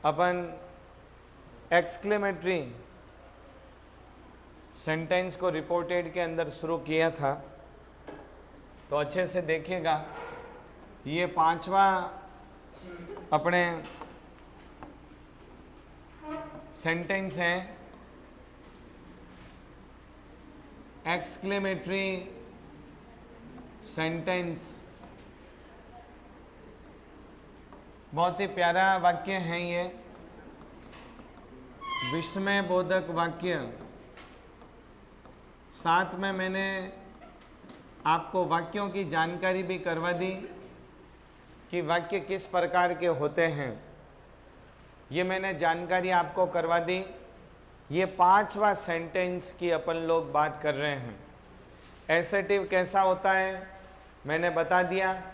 अपन exclamatory sentence को reported के अंदर शुरू किया था, तो अच्छे से देखिएगा। ये 5वां अपने सेंटेंस है एक्सक्लेमेटरी सेंटेंस। बहुत ही प्यारा वाक्य है ये, विस्मय बोधक वाक्य। साथ में मैंने आपको वाक्यों की जानकारी भी करवा दी कि वाक्य किस प्रकार के होते हैं, ये मैंने जानकारी आपको करवा दी। ये 5वां सेंटेंस की अपन लोग बात कर रहे हैं। एसेटिव कैसा होता है मैंने बता दिया,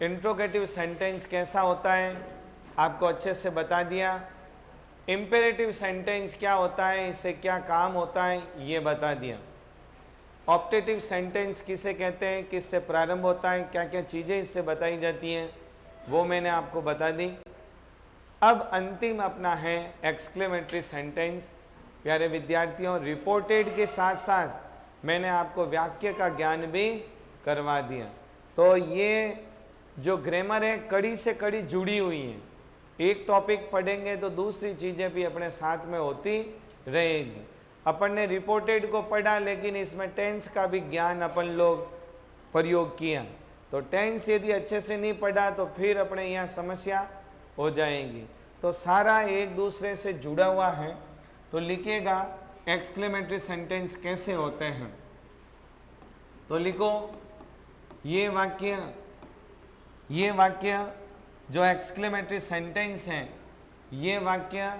इंट्रोगेटिव सेंटेंस कैसा होता है आपको अच्छे से बता दिया, इम्पेरेटिव सेंटेंस क्या होता है, इससे क्या काम होता है ये बता दिया, ऑप्टेटिव सेंटेंस किसे कहते हैं, किससे प्रारंभ होता है, क्या क्या चीज़ें इससे बताई जाती हैं वो मैंने आपको बता दी। अब अंतिम अपना है एक्सक्लेमेटरी सेंटेंस। प्यारे विद्यार्थियों, रिपोर्टेड के साथ साथ मैंने आपको वाक्य का ज्ञान भी करवा दिया। तो ये जो ग्रामर है कड़ी से कड़ी जुड़ी हुई है, एक टॉपिक पढ़ेंगे तो दूसरी चीज़ें भी अपने साथ में होती रहेगी। अपन ने रिपोर्टेड को पढ़ा, लेकिन इसमें टेंस का भी ज्ञान अपन लोग प्रयोग किया। तो टेंस यदि अच्छे से नहीं पढ़ा तो फिर अपने यहाँ समस्या हो जाएगी। तो सारा एक दूसरे से जुड़ा हुआ है। तो लिखिएगा एक्सक्लेमेटरी सेंटेंस कैसे होते हैं। तो लिखो ये वाक्य जो एक्सक्लेमेटरी सेंटेंस है, ये वाक्य,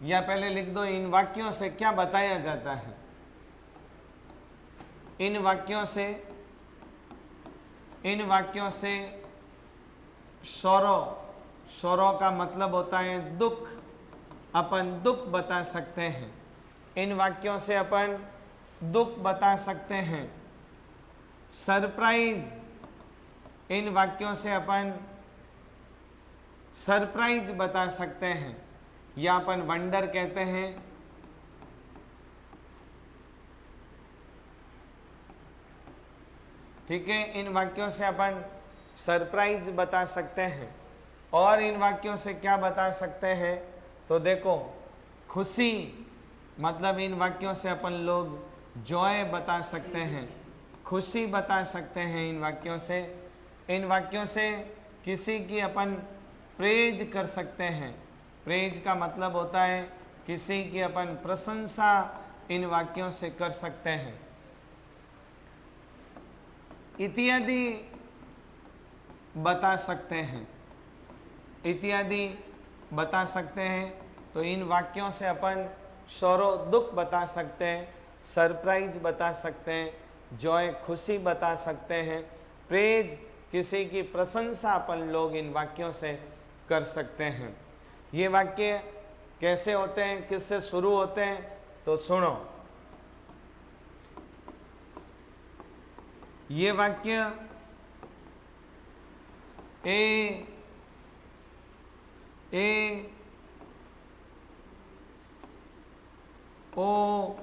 या पहले लिख दो इन वाक्यों से क्या बताया जाता है। इन वाक्यों से सौरों का मतलब होता है दुख, अपन दुख बता सकते हैं। इन वाक्यों से अपन दुख बता सकते हैं। सरप्राइज, इन वाक्यों से अपन सरप्राइज बता सकते हैं, या अपन वंडर कहते हैं। ठीक है, इन वाक्यों से अपन सरप्राइज बता सकते हैं। और इन वाक्यों से क्या बता सकते हैं, तो देखो खुशी, मतलब इन वाक्यों से अपन लोग जॉय बता सकते हैं, खुशी बता सकते हैं इन वाक्यों से। इन वाक्यों से किसी की अपन प्रेज कर सकते हैं। प्रेज का मतलब होता है किसी की अपन प्रशंसा इन वाक्यों से कर सकते हैं। इत्यादि बता सकते हैं, इत्यादि बता सकते हैं। तो इन वाक्यों से अपन सौरों दुख बता सकते हैं, सरप्राइज बता सकते हैं, जॉय खुशी बता सकते हैं, प्रेज किसी की प्रशंसा अपन लोग इन वाक्यों से कर सकते हैं। ये वाक्य कैसे होते हैं, किससे शुरू होते हैं, तो सुनो। ये वाक्य eh oh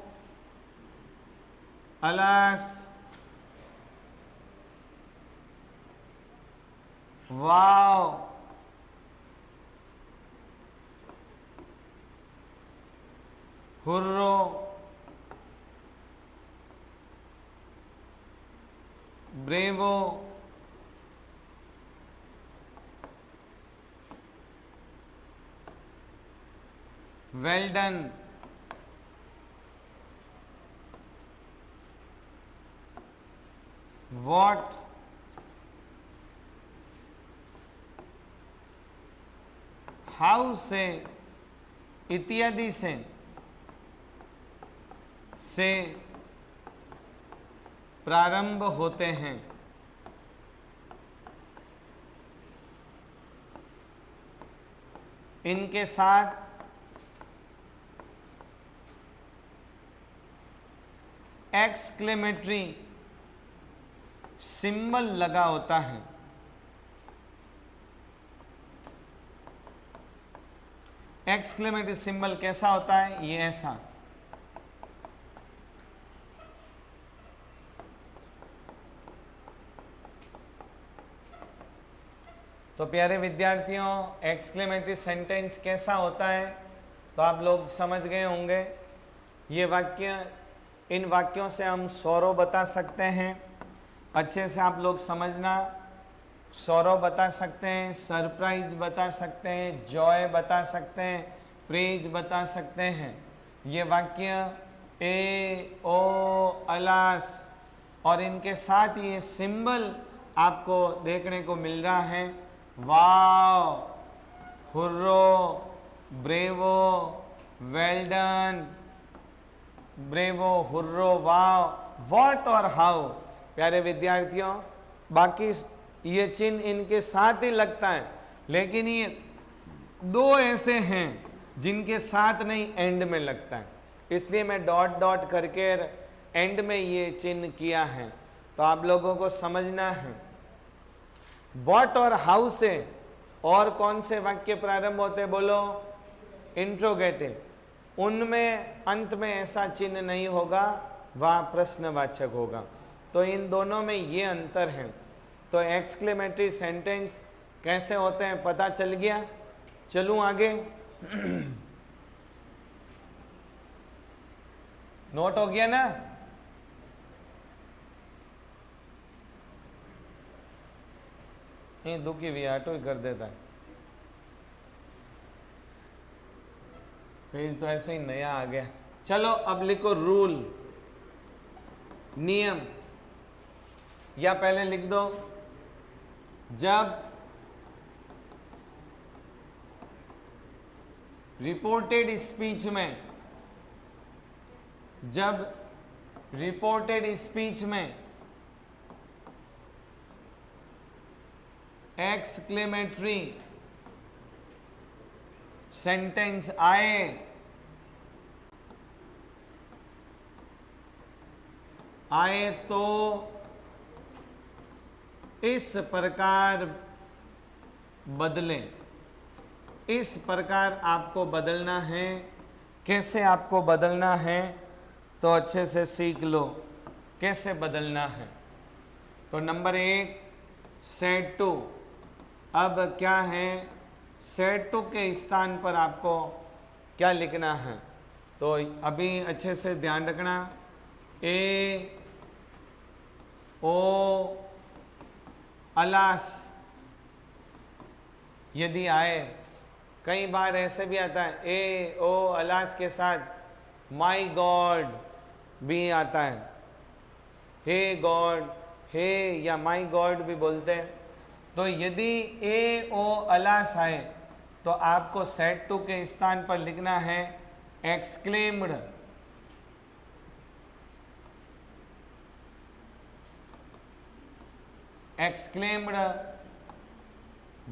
alas wow hurrah bravo well done what how से इत्यादि से प्रारंभ होते हैं। इनके साथ एक्सक्लेमेटरी सिंबल लगा होता है। एक्सक्लेमेटरी सिंबल कैसा होता है? ये ऐसा। तो प्यारे विद्यार्थियों, एक्सक्लेमेटरी सेंटेंस कैसा होता है तो आप लोग समझ गए होंगे। ये वाक्य, इन वाक्यों से हम सौरव बता सकते हैं। अच्छे से आप लोग समझना। सौरव बता सकते हैं, सरप्राइज बता सकते हैं, जॉय बता सकते हैं, प्रेज बता सकते हैं। ये वाक्य ए ओ अलास और इनके साथ ये सिंबल आपको देखने को मिल रहा है। Wow, hurrah, bravo, well done, bravo, hurrah, wow, what और हाउ। प्यारे विद्यार्थियों, बाकी ये चिन्ह इनके साथ ही लगता है, लेकिन ये दो ऐसे हैं जिनके साथ नहीं, एंड में लगता है। इसलिए मैं डॉट डॉट करके एंड में ये चिन्ह किया है, तो आप लोगों को समझना है। व्हाट और हाउ से और कौन से वाक्य प्रारंभ होते, बोलो? इंट्रोगेटिव। उनमें अंत में ऐसा चिन्ह नहीं होगा, वह प्रश्नवाचक होगा। तो इन दोनों में ये अंतर है। तो एक्सक्लेमेटरी सेंटेंस कैसे होते हैं पता चल गया। चलूं आगे। नोट हो गया ना? ये दुखी भी ऑटो ही कर देता है। पेज तो ऐसे ही नया आ गया। चलो अब लिखो रूल, नियम, या पहले लिख दो जब रिपोर्टेड स्पीच में, जब रिपोर्टेड स्पीच में एक्सक्लेमेटरी सेंटेंस आए तो इस प्रकार बदलें। इस प्रकार आपको बदलना है। कैसे आपको बदलना है तो अच्छे से सीख लो कैसे बदलना है। तो नंबर 1, सेट टू। अब क्या है, सेट टू के स्थान पर आपको क्या लिखना है, तो अभी अच्छे से ध्यान रखना। ए ओ अलास यदि आए, कई बार ऐसे भी आता है ए ओ अलास के साथ माई गॉड भी आता है। हे गॉड, हे या माई गॉड भी बोलते हैं। तो यदि ए ओ अलास आए तो आपको सेट टू के स्थान पर लिखना है एक्सक्लेम्ड। Exclaimed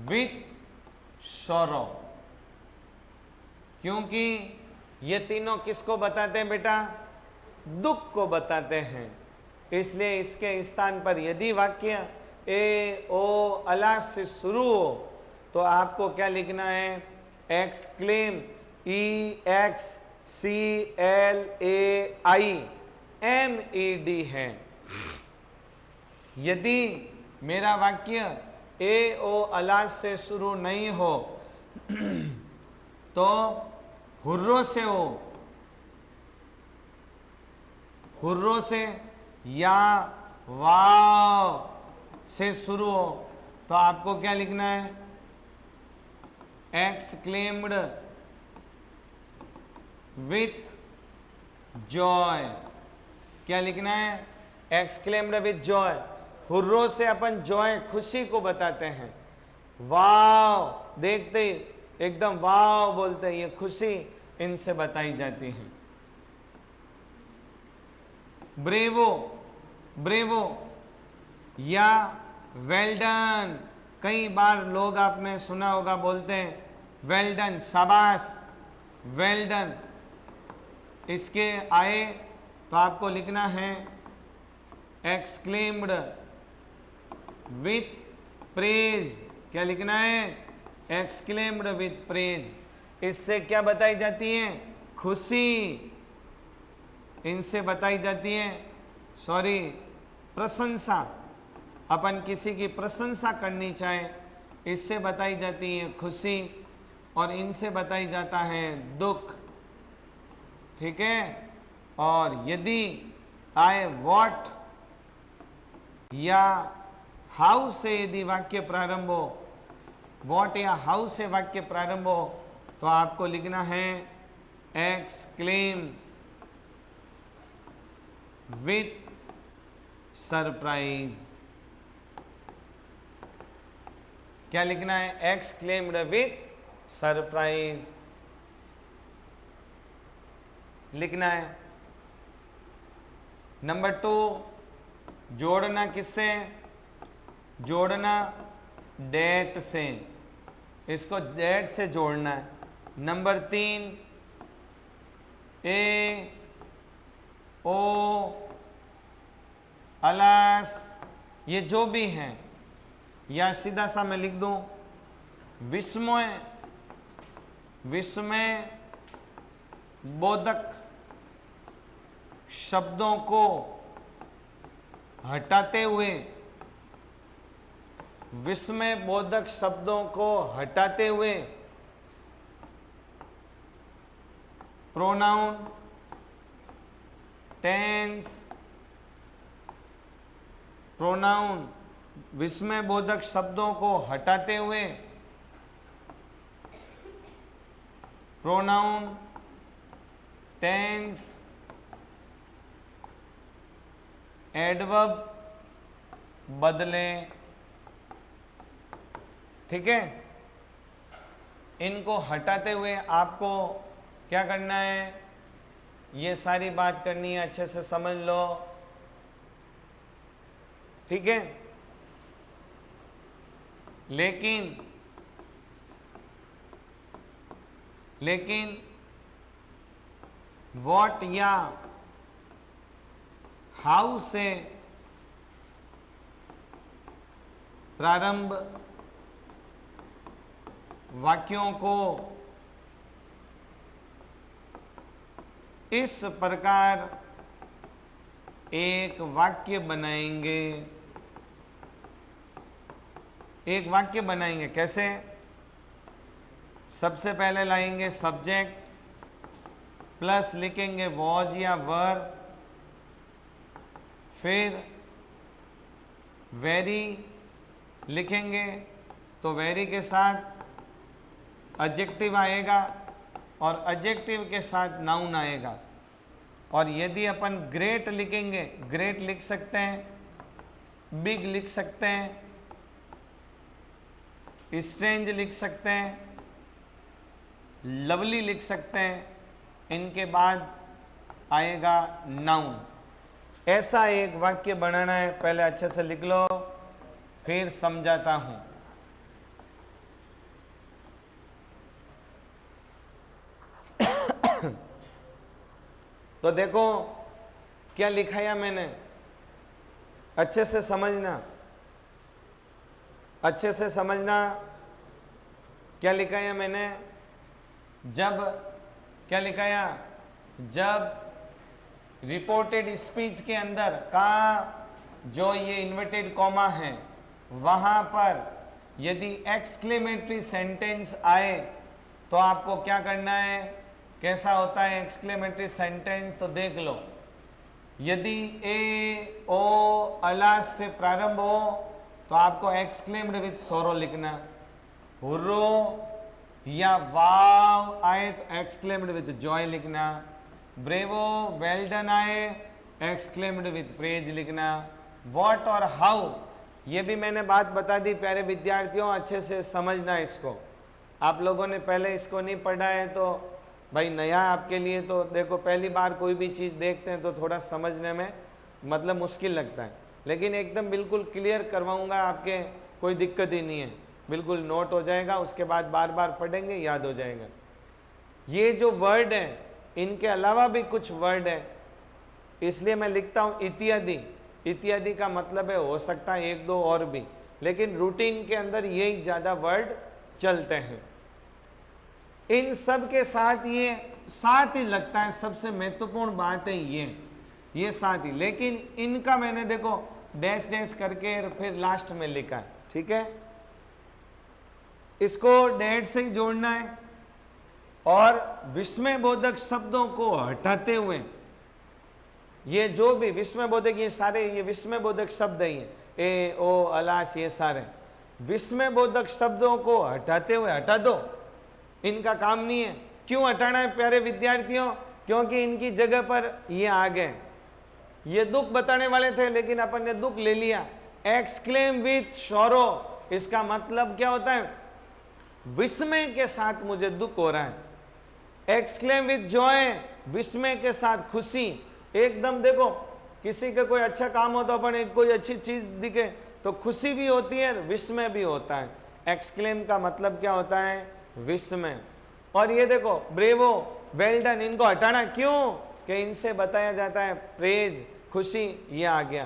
with sorrow. क्योंकि ये तीनों किसको बताते हैं बेटा? दुख को बताते हैं। इसलिए इसके स्थान पर यदि वाक्य ए ओ अलास से शुरू हो तो आपको क्या लिखना है? एक्सक्लेम, EXCLAIMED है। यदि मेरा वाक्य ए ओ अलास से शुरू नहीं हो तो हुर्रो से हो, हुर्रो से या वाव से शुरू हो तो आपको क्या लिखना है? Exclaimed with Joy. क्या लिखना है? Exclaimed with Joy. हुर्रो से अपन जॉय, खुशी को बताते हैं। वाव देखते ही एकदम वाव बोलते हैं, ये खुशी इनसे बताई जाती है। ब्रेवो, ब्रेवो या वेल डन। कई बार लोग आपने सुना होगा बोलते हैं वेल डन, शाबाश, वेल डन। इसके आए तो आपको लिखना है एक्सक्लेम्ड विथ प्रेज। क्या लिखना है? Exclaimed with praise. इससे क्या बताई जाती है? खुशी। इनसे बताई जाती है प्रशंसा। अपन किसी की प्रशंसा करनी चाहे, इससे बताई जाती है खुशी, और इनसे बताई जाता है दुख। ठीक है। और यदि आए व्हाट या हाउ से यदि वाक्य प्रारंभ हो, व्हाट या हाउ से वाक्य प्रारंभ हो, तो आपको लिखना है एक्सक्लेम विथ सरप्राइज। क्या लिखना है? एक्सक्लेम्ड विथ सरप्राइज लिखना है। नंबर 2, जोड़ना किससे? जोड़ना डेट से। इसको डेट से जोड़ना है। नंबर 3, ए ओ अलास, ये जो भी हैं, या सीधा सा मैं लिख दूं विस्मय, विस्मय बोधक शब्दों को हटाते हुए, विस्मय बोधक शब्दों को हटाते हुए प्रोनाउन, टेंस, प्रोनाउन, विस्मय बोधक शब्दों को हटाते हुए प्रोनाउन, टेंस, एडवर्ब बदलें। ठीक है। इनको हटाते हुए आपको क्या करना है? ये सारी बात करनी है, अच्छे से समझ लो। ठीक है। लेकिन व्हाट या हाउ से प्रारंभ वाक्यों को इस प्रकार एक वाक्य बनाएंगे। एक वाक्य बनाएंगे कैसे? सबसे पहले लाएंगे सब्जेक्ट, प्लस लिखेंगे वॉज या वर, फिर वेरी लिखेंगे, तो वेरी के साथ एडजेक्टिव आएगा और एडजेक्टिव के साथ नाउन आएगा। और यदि अपन ग्रेट लिखेंगे, ग्रेट लिख सकते हैं, बिग लिख सकते हैं, स्ट्रेंज लिख सकते हैं, लवली लिख सकते हैं, इनके बाद आएगा नाउन। ऐसा एक वाक्य बनाना है। पहले अच्छे से लिख लो, फिर समझाता हूं। तो देखो क्या लिखाया मैंने, अच्छे से समझना, अच्छे से समझना। क्या लिखाया मैंने? जब क्या लिखाया? जब रिपोर्टेड स्पीच के अंदर का जो ये इन्वर्टेड कॉमा है, वहां पर यदि एक्सक्लेमेटरी सेंटेंस आए तो आपको क्या करना है? कैसा होता है एक्सक्लेमेटरी सेंटेंस? तो देख लो। यदि ए ओ अलास से प्रारंभ हो तो आपको एक्सक्लेम्ड विथ सोरो लिखना। हुर्रो या वाव आए तो एक्सक्लेम्ड विथ जॉय लिखना। ब्रेवो वेल डन आए एक्सक्लेम्ड विथ प्रेज लिखना। व्हाट और हाउ, ये भी मैंने बात बता दी प्यारे विद्यार्थियों, अच्छे से समझना इसको। आप लोगों ने पहले इसको नहीं पढ़ा है तो भाई नया आपके लिए, तो देखो पहली बार कोई भी चीज़ देखते हैं तो थोड़ा समझने में मतलब मुश्किल लगता है, लेकिन एकदम बिल्कुल क्लियर करवाऊंगा आपके, कोई दिक्कत ही नहीं है, बिल्कुल नोट हो जाएगा, उसके बाद बार बार पढ़ेंगे याद हो जाएगा। ये जो वर्ड है इनके अलावा भी कुछ वर्ड है, इसलिए मैं लिखता हूँ इत्यादि। इत्यादि का मतलब है हो सकता है एक दो और भी, लेकिन रूटीन के अंदर यही ज़्यादा वर्ड चलते हैं। इन सब के साथ ये साथ ही लगता है, सबसे महत्वपूर्ण बात है ये साथ ही, लेकिन इनका मैंने देखो डैश डैश करके फिर लास्ट में लिखा है, ठीक है। इसको डेट से ही जोड़ना है और विस्मय बोधक शब्दों को हटाते हुए, ये जो भी विस्मय बोधक, ये सारे ये विस्मय बोधक शब्द है, ये ए ओ अलास, ये सारे विस्मय बोधक शब्दों को हटाते हुए, हटा दो, इनका काम नहीं है। क्यों हटाना है प्यारे विद्यार्थियों? क्योंकि इनकी जगह पर ये आ गए, ये दुख बताने वाले थे लेकिन अपन ने दुख ले लिया। एक्सक्लेम विथ शोरो, इसका मतलब क्या होता है? विस्मय के साथ मुझे दुख हो रहा है। एक्सक्लेम विथ जॉय, विस्मय के साथ खुशी। एकदम देखो, किसी का कोई अच्छा काम हो तो अपन एक कोई अच्छी चीज दिखे तो खुशी भी होती है, विस्मय भी होता है। एक्सक्लेम का मतलब क्या होता है? विस्मय। और ये देखो ब्रेवो, वेल डन, इनको हटाना क्यों? कि इनसे बताया जाता है प्रेज, खुशी, ये आ गया।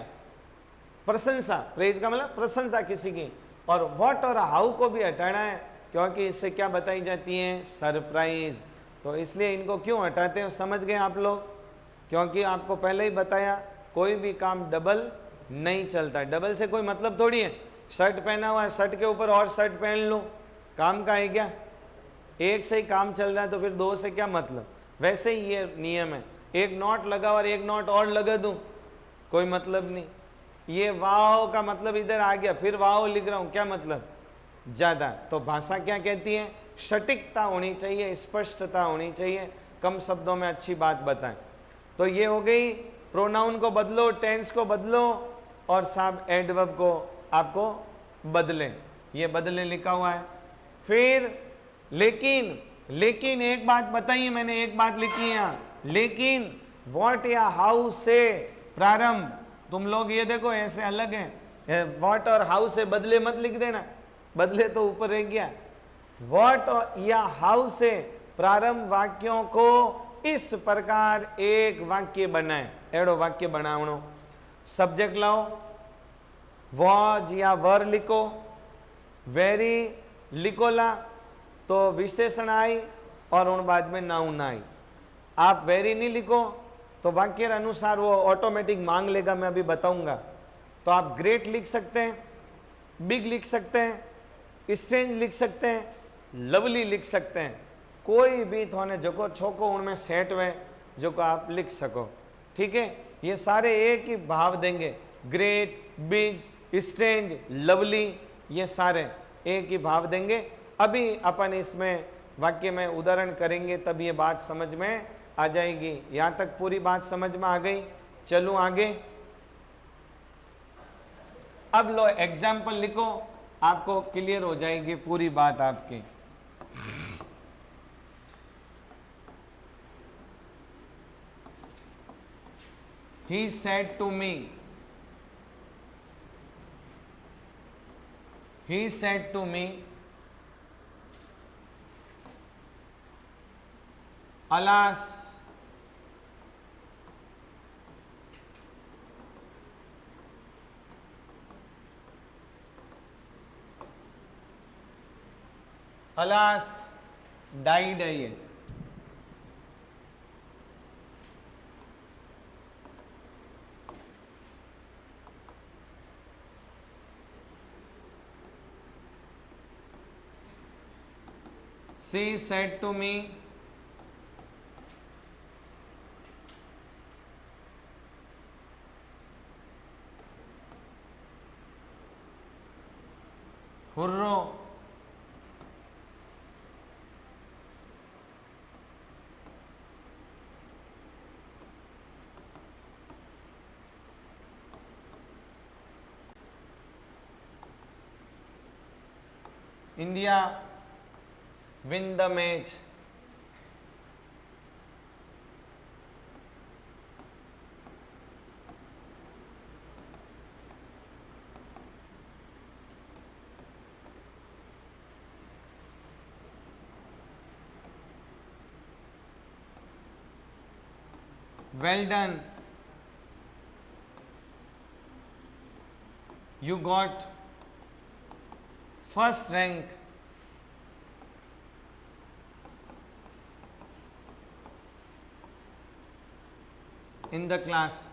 प्रशंसा, प्रेज का मतलब प्रशंसा किसी की। और व्हाट और हाउ को भी हटाना है क्योंकि इससे क्या बताई जाती है? सरप्राइज। तो इसलिए इनको क्यों हटाते हैं समझ गए आप लोग? क्योंकि आपको पहले ही बताया कोई भी काम डबल नहीं चलता। डबल से कोई मतलब थोड़ी है, शर्ट पहना हुआ है, शर्ट के ऊपर और शर्ट पहन लो, काम का है क्या? एक से ही काम चल रहा है तो फिर दो से क्या मतलब? वैसे ही ये नियम है, एक नोट लगा और एक नोट और लगा दूं, कोई मतलब नहीं। ये वाव का मतलब इधर आ गया, फिर वाव लिख रहा हूं, क्या मतलब? ज्यादा। तो भाषा क्या कहती है? सटीकता होनी चाहिए, स्पष्टता होनी चाहिए, कम शब्दों में अच्छी बात बताएं। तो ये हो गई, प्रोनाउन को बदलो, टेंस को बदलो और साहब एडवर्ब को आपको बदलें, ये बदले लिखा हुआ है। फिर लेकिन, लेकिन एक बात बताइए, मैंने एक बात लिखी है यहाँ, लेकिन व्हाट या हाउ से प्रारंभ, तुम लोग ये देखो ऐसे अलग है, व्हाट और हाउ से बदले मत लिख देना, बदले तो ऊपर रह गया। व्हाट या हाउ से प्रारंभ वाक्यों को इस प्रकार एक वाक्य बनाए, एड़ो वाक्य बनावणो। सब्जेक्ट लाओ, वॉज या वर लिखो, वेरी लिखोला तो विशेषण आई और उन बाद में नाउन आई। आप वेरी नहीं लिखो तो वाक्य के अनुसार वो ऑटोमेटिक मांग लेगा, मैं अभी बताऊंगा। तो आप ग्रेट लिख सकते हैं, बिग लिख सकते हैं, स्ट्रेंज लिख सकते हैं, लवली लिख सकते हैं, कोई भी थोने जो छोको उनमें सेट हुए जो को आप लिख सको, ठीक है। ये सारे एक ही भाव देंगे, ग्रेट, बिग, स्ट्रेंज, लवली, ये सारे एक ही भाव देंगे। अभी अपन इसमें वाक्य में उदाहरण करेंगे तब ये बात समझ में आ जाएगी। यहाँ तक पूरी बात समझ में आ गई? चलूं आगे। अब लो एग्जाम्पल लिखो, आपको क्लियर हो जाएगी पूरी बात आपकी। He said to me, he said to me, alas, alas, died है ये। She said to me, हुर्रो, India win the match. Well done. You got first rank in the class.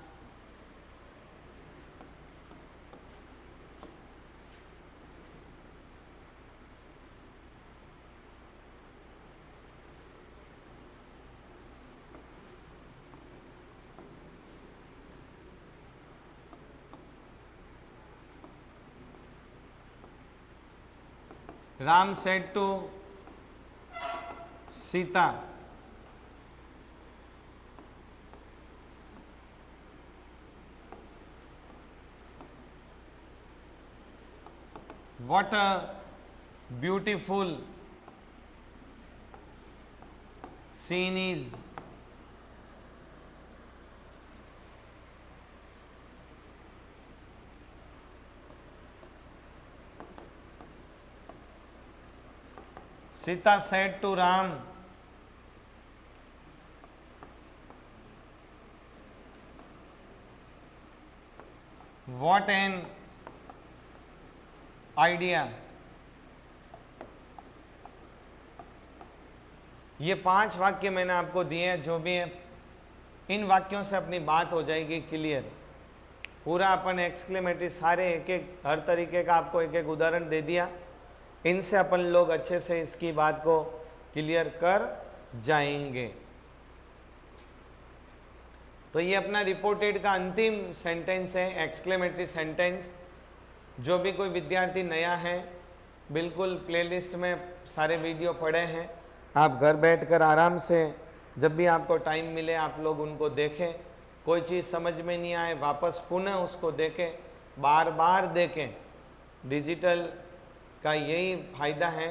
Ram said to Sita, what a beautiful scene is. Sita said to Ram, what an idea. ये 5 वाक्य मैंने आपको दिए हैं, जो भी है इन वाक्यों से अपनी बात हो जाएगी क्लियर। पूरा अपन एक्सक्लेमेटरी सारे एक एक हर तरीके का आपको एक एक उदाहरण दे दिया, इनसे अपन लोग अच्छे से इसकी बात को क्लियर कर जाएंगे। तो ये अपना रिपोर्टेड का अंतिम सेंटेंस है, एक्सक्लेमेटरी सेंटेंस। जो भी कोई विद्यार्थी नया है, बिल्कुल प्लेलिस्ट में सारे वीडियो पड़े हैं, आप घर बैठकर आराम से जब भी आपको टाइम मिले आप लोग उनको देखें। कोई चीज़ समझ में नहीं आए वापस पुनः उसको देखें, बार बार देखें। डिजिटल का यही फायदा है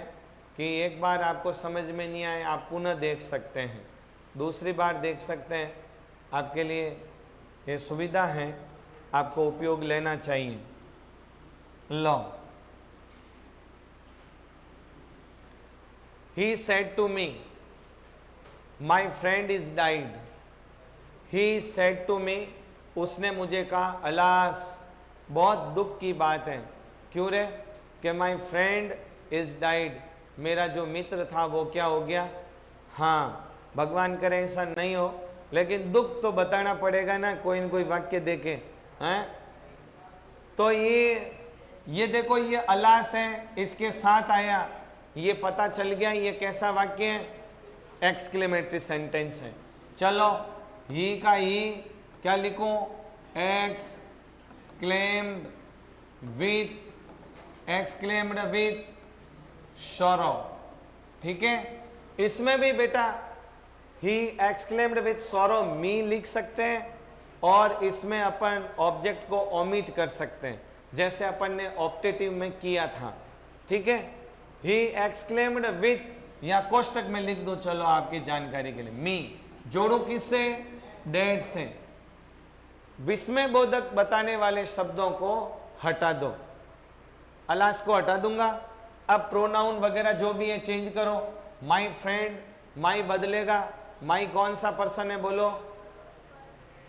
कि एक बार आपको समझ में नहीं आए आप पुनः देख सकते हैं, दूसरी बार देख सकते हैं। आपके लिए ये सुविधा है, आपको उपयोग लेना चाहिए। लो, he said to me, my friend is died. He said to me, उसने मुझे कहा, अलास बहुत दुख की बात है। क्यों रे? कि my friend is died, मेरा जो मित्र था वो क्या हो गया। हाँ, भगवान करे ऐसा नहीं हो, लेकिन दुख तो बताना पड़ेगा ना, कोई न कोई वाक्य देके हैं। तो ये देखो, ये अलास है, इसके साथ आया, ये पता चल गया ये कैसा वाक्य है, एक्सक्लेमेटरी सेंटेंस है। चलो, ही का ही क्या लिखूं, एक्सक्लेम्ड विथ सॉरो। ठीक है, इसमें भी बेटा ही एक्सक्लेम्ड विथ सॉरो मी लिख सकते हैं, और इसमें अपन ऑब्जेक्ट को ओमिट कर सकते हैं, जैसे अपन ने ऑप्टेटिव में किया था। ठीक है, ही एक्सक्लेम्ड विथ या कोष्टक में लिख दो, चलो आपकी जानकारी के लिए। मी जोड़ो किससे, डेड से। विस्मय बोधक बताने वाले शब्दों को हटा दो, अलास को हटा दूंगा। अब प्रोनाउन वगैरह जो भी है चेंज करो। माई फ्रेंड, माई बदलेगा, माई कौन सा पर्सन है बोलो,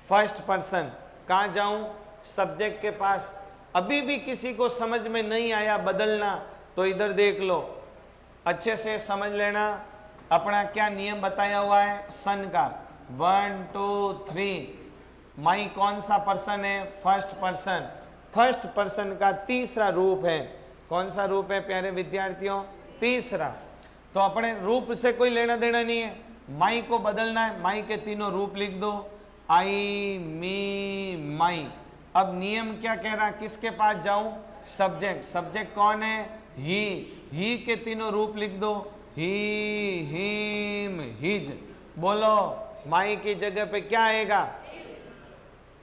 फर्स्ट पर्सन। कहाँ जाऊं, सब्जेक्ट के पास। अभी भी किसी को समझ में नहीं आया बदलना, तो इधर देख लो, अच्छे से समझ लेना। अपना क्या नियम बताया हुआ है सन का, 1 2 3। माई कौन सा पर्सन है, फर्स्ट पर्सन। फर्स्ट पर्सन का तीसरा रूप है, कौन सा रूप है प्यारे विद्यार्थियों, तीसरा। तो अपने रूप से कोई लेना देना नहीं है, माई को बदलना है। माई के तीनों रूप लिख दो, आई, मी, माई। अब नियम क्या कह रहा, किसके पास जाऊं, सब्जेक्ट। सब्जेक्ट कौन है, ही के तीनों रूप लिख दो, ही, हिम, हिज। बोलो, माई की जगह पे क्या आएगा,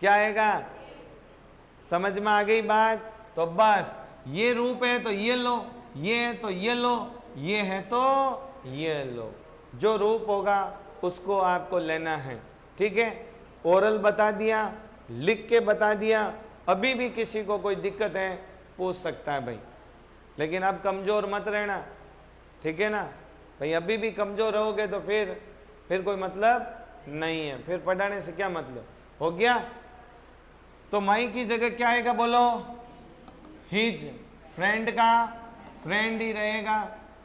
क्या आएगा, समझ में आ गई बात। तो बस ये रूप है तो ये लो, ये है तो ये लो, ये है तो ये लो। जो रूप होगा उसको आपको लेना है। ठीक है, ओरल बता दिया, लिख के बता दिया। अभी भी किसी को कोई दिक्कत है पूछ सकता है भाई, लेकिन अब कमजोर मत रहना। ठीक है ना भाई, अभी भी कमजोर रहोगे तो फिर कोई मतलब नहीं है, फिर पढ़ाने से क्या मतलब। हो गया, तो माई की जगह क्या आएगा बोलो, हिज। फ्रेंड का फ्रेंड ही रहेगा।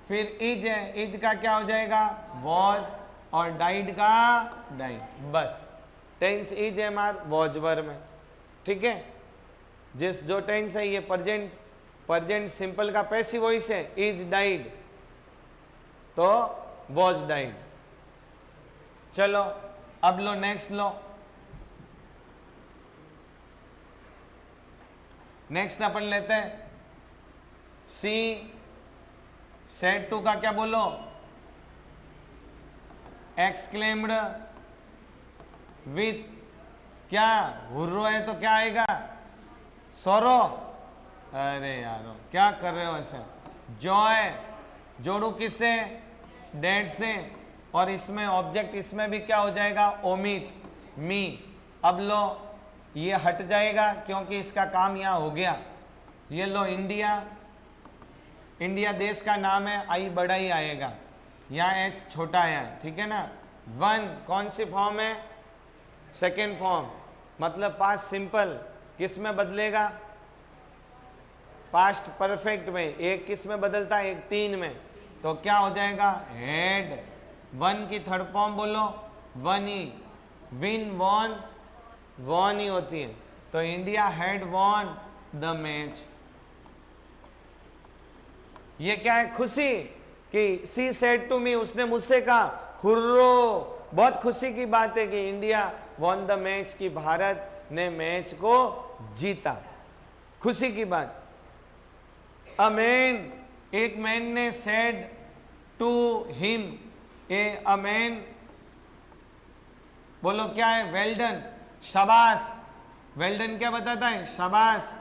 फिर इज है, इज का क्या हो जाएगा, वॉज। और डाइड का डाइड। बस tense is am are was verb में, ठीक है। जिस जो टेंस है ये प्रेजेंट सिंपल का पैसिव वॉइस है, इज डाइड तो वॉज डाइड। चलो अब लो नेक्स्ट, लो नेक्स्ट अपन लेते हैं सी सेड टू का क्या बोलो, एक्सक्लेम्ड विथ, क्या हुर्रो है तो क्या आएगा, सोरो। अरे यारो क्या कर रहे हो ऐसे, जॉय जोड़ू किससे, डेड से, और इसमें ऑब्जेक्ट इसमें भी क्या हो जाएगा, ओमिट, मी। अब लो ये हट जाएगा क्योंकि इसका काम यहाँ हो गया। ये लो इंडिया, इंडिया देश का नाम है, आई बड़ा ही आएगा, यहाँ एच छोटा है, ठीक है ना। वन कौन सी फॉर्म है, सेकेंड फॉर्म, मतलब पास्ट सिंपल किस में बदलेगा, पास्ट परफेक्ट में। एक किस में बदलता है, एक तीन में, तो क्या हो जाएगा, हेड। वन की थर्ड फॉर्म बोलो, वन ही, विन वॉन, वॉन ही होती है, तो India had won the match. ये क्या है, खुशी कि सी सेड टू मी, उसने मुझसे कहा हुर्रो, बहुत खुशी की बात है कि इंडिया वॉन द मैच, की भारत ने मैच को जीता, खुशी की बात। अ मैन, एक मैन ने said to him, a man बोलो क्या है, वेल डन, शाबाश। वेल डन क्या बताता है, शाबाश।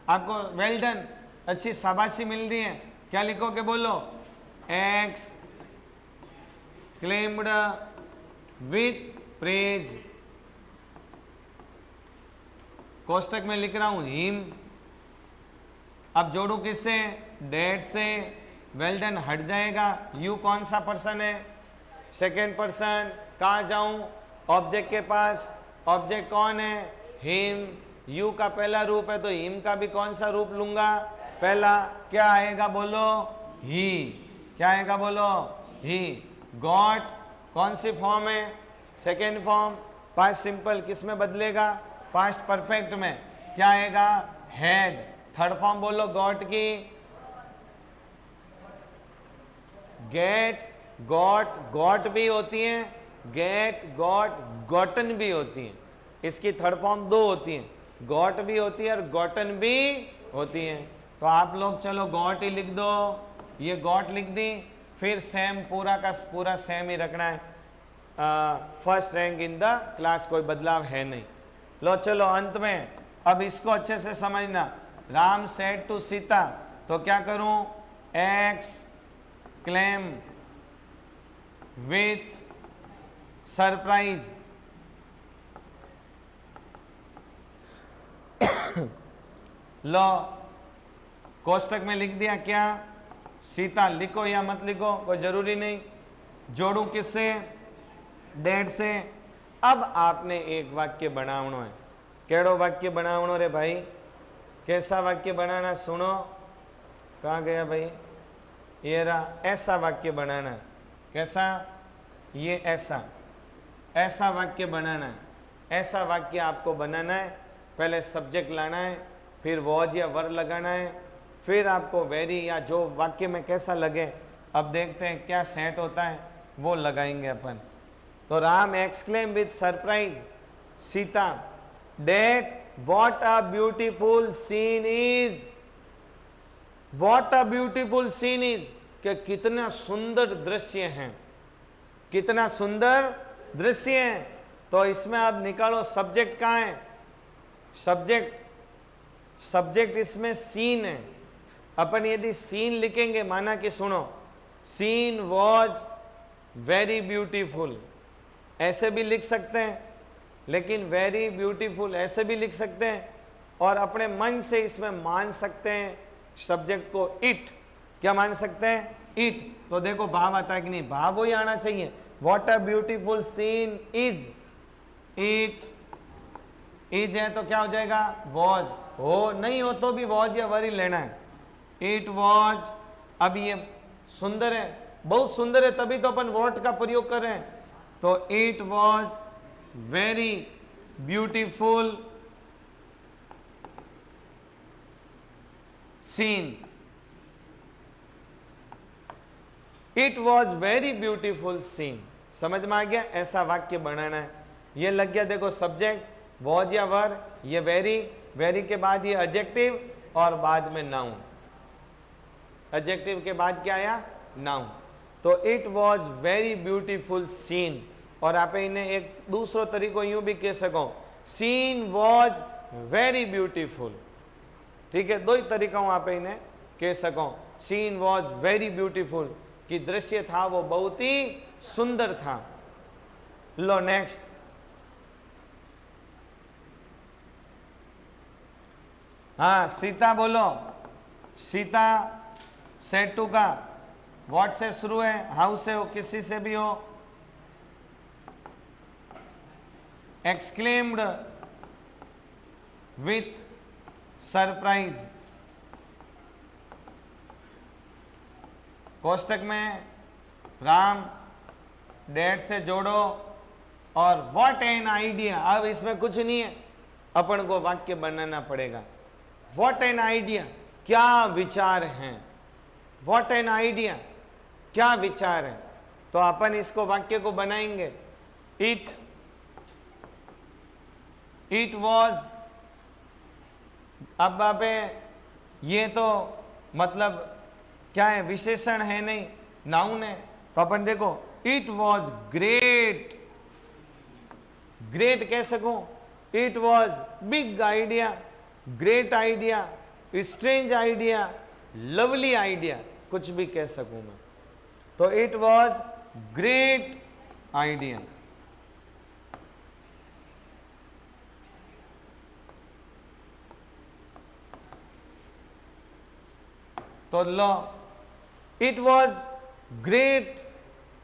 आपको वेल डन अच्छी शाबाशी मिल रही है, क्या लिखोगे बोलो, एक्स क्लेम्ड विथ प्रेज, कोष्टक में लिख रहा हूं हिम। अब जोड़ू किससे, डेट से, वेल डन हट जाएगा, यू कौन सा पर्सन है, सेकेंड पर्सन। कहाँ जाऊं, ऑब्जेक्ट के पास, ऑब्जेक्ट कौन है, हिम। यू का पहला रूप है तो हिम का भी कौन सा रूप लूंगा, पहला। क्या आएगा बोलो, ही। क्या आएगा बोलो, ही। गॉट कौन सी फॉर्म है, सेकेंड फॉर्म। पास्ट सिंपल किस में बदलेगा, पास्ट परफेक्ट में, क्या आएगा, हैड। थर्ड फॉर्म बोलो गॉट की, गेट, गॉट, गॉट भी होती है, गेट, गॉट, गॉटन भी होती है। इसकी थर्ड फॉर्म दो होती है, गॉट भी होती है और गॉटन भी होती है। तो आप लोग चलो गॉट ही लिख दो, ये गॉट लिख दी, फिर सेम पूरा का पूरा सेम ही रखना है, first rank in the class, कोई बदलाव है नहीं। लो चलो अंत में अब इसको अच्छे से समझना, राम सेड टू सीता, तो क्या करूं, एक्स क्लेम विथ सरप्राइज। लो कोष्टक में लिख दिया, क्या सीता, लिखो या मत लिखो कोई जरूरी नहीं, जोड़ू किससे, डेट से। अब आपने एक वाक्य बनावनो है, केड़ो वाक्य बनावनो रे भाई, कैसा वाक्य बनाना, सुनो, कहाँ गया भाई, ये रहा, ऐसा वाक्य बनाना है। कैसा, ये ऐसा, ऐसा वाक्य बनाना है। ऐसा वाक्य आपको बनाना है, पहले सब्जेक्ट लाना है, फिर वॉज या वर लगाना है, फिर आपको वेरी या जो वाक्य में कैसा लगे, अब देखते हैं क्या सेट होता है, वो लगाएंगे अपन। तो Ram exclaim with surprise, Sita that what a beautiful scene is, what a beautiful scene is, कि कितना सुंदर दृश्य हैं, कितना सुंदर दृश्य है। तो इसमें अब निकालो सब्जेक्ट कहाँ है, सब्जेक्ट, सब्जेक्ट इसमें सीन है। अपन यदि सीन लिखेंगे, माना कि सुनो, सीन वॉज वेरी ब्यूटीफुल, ऐसे भी लिख सकते हैं, लेकिन वेरी ब्यूटीफुल ऐसे भी लिख सकते हैं, और अपने मन से इसमें मान सकते हैं सब्जेक्ट को, इट, क्या मान सकते हैं, इट। तो देखो भाव आता है कि नहीं, भाव वही आना चाहिए, what a beautiful scene is, it, is है तो क्या हो जाएगा, वॉज, हो नहीं हो तो भी वॉज या वर ही लेना है, इट वॉज। अब ये सुंदर है, बहुत सुंदर है, तभी तो अपन व्हाट का प्रयोग कर रहे हैं, तो it was very beautiful scene. It was very beautiful scene. समझ में आ गया? ऐसा वाक्य बनाना है। ये लग गया, देखो सब्जेक्ट वॉज या वर, ये वेरी, वेरी के बाद ये एडजेक्टिव और बाद में नाउन। एडजेक्टिव के बाद क्या आया? नाउन। तो it was very beautiful scene. और आप इन्हें एक दूसरो तरीको यूं भी कह सको, सीन वॉज वेरी ब्यूटीफुल। ठीक है, दो ही तरीका आप इन्हें कह सको, सीन वॉज वेरी ब्यूटीफुल, कि दृश्य था वो बहुत ही सुंदर था। लो नेक्स्ट, हाँ सीता बोलो। सीता सेटू का व्हाट से शुरू है, हाउ से हो, किसी से भी हो। Exclaimed with surprise. कोष्टक में राम डैड से जोड़ो और व्हाट एन आइडिया। अब इसमें कुछ नहीं है, अपन को वाक्य बनाना पड़ेगा। व्हाट एन आइडिया, क्या विचार हैं। व्हाट एन आइडिया, क्या विचार है। तो अपन इसको वाक्य को बनाएंगे। इट वॉज, अब आप ये तो मतलब क्या है, विशेषण है नहीं, नाउन है। तो अपन देखो, इट वॉज ग्रेट। ग्रेट कह सकूं, it was big idea, great idea, strange idea, lovely idea, कुछ भी कह सकूं मैं। तो इट वॉज ग्रेट आइडिया। तो लो, it was great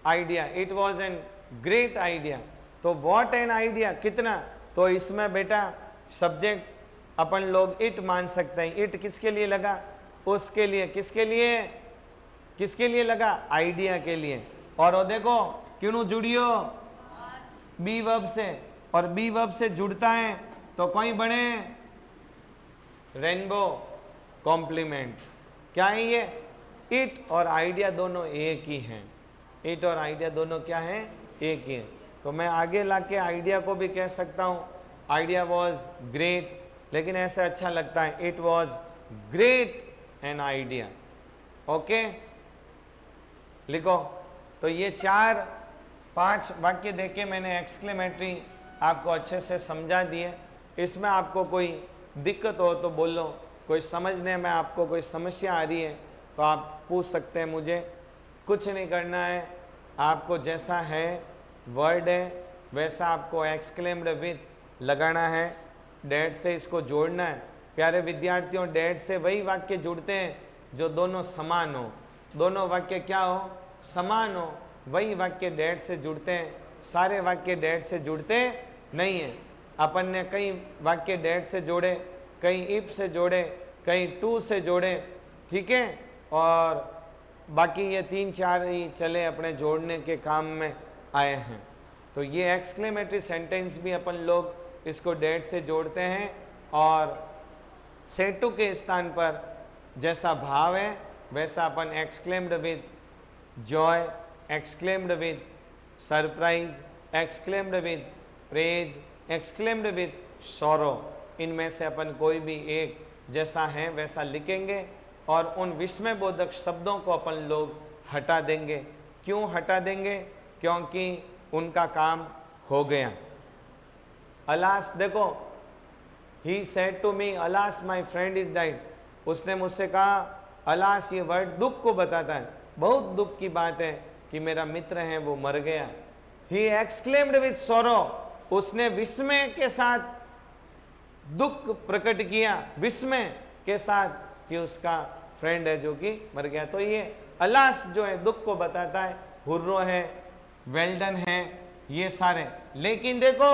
idea, it was an great idea. तो व्हाट एन आइडिया, कितना, तो इसमें बेटा सब्जेक्ट अपन लोग इट मान सकते हैं। इट किसके लिए लगा? उसके लिए। किसके लिए? किसके लिए लगा? आइडिया के लिए। और वो देखो क्यों जुड़ियो? बी वर्ब से। और बी वर्ब से जुड़ता है तो कोई बने रेनबो कॉम्प्लीमेंट। क्या है ये? इट और आइडिया दोनों एक ही हैं। इट और आइडिया दोनों क्या है? एक ही है। तो मैं आगे लाके आइडिया को भी कह सकता हूँ, आइडिया वॉज ग्रेट, लेकिन ऐसे अच्छा लगता है, it was great an idea. Okay, लिखो। तो ये 4-5 वाक्य देके मैंने एक्सक्लेमेटरी आपको अच्छे से समझा दिए। इसमें आपको कोई दिक्कत हो तो बोलो, कोई समझने में आपको कोई समस्या आ रही है तो आप पूछ सकते हैं मुझे। कुछ नहीं करना है, आपको जैसा है वर्ड है वैसा आपको एक्सक्लेम्ड विथ लगाना है, डैट से इसको जोड़ना है। प्यारे विद्यार्थियों, डैट से वही वाक्य जुड़ते हैं जो दोनों समान हो। दोनों वाक्य क्या हो? समान हो, वही वाक्य डैट से जुड़ते हैं। सारे वाक्य डैट से जुड़ते नहीं हैं। अपन ने कई वाक्य डैट से जोड़े, कई इफ से जोड़े, कई टू से जोड़े, ठीक है। और बाकी ये 3-4 ही चले अपने जोड़ने के काम में आए हैं। तो ये एक्सक्लेमेटरी सेंटेंस भी अपन लोग इसको डैट से जोड़ते हैं और सेटू के स्थान पर जैसा भाव है वैसा अपन exclaimed with joy, exclaimed with surprise, exclaimed with praise, exclaimed with sorrow, इनमें से अपन कोई भी एक जैसा है वैसा लिखेंगे और उन विस्मयबोधक शब्दों को अपन लोग हटा देंगे। क्यों हटा देंगे? क्योंकि उनका काम हो गया। अलास, देखो, he said to me alas my friend is died. उसने मुझसे कहा, अलास ये वर्ड दुख को बताता है, बहुत दुख की बात है कि मेरा मित्र है वो मर गया। ही एक्सक्लेम्ड विथ सॉरो, उसने विस्मय के साथ दुख प्रकट किया, विस्मय के साथ कि उसका फ्रेंड है जो कि मर गया। तो ये अलास जो है दुख को बताता है, हुर्रो है, वेल्डन है, ये सारे। लेकिन देखो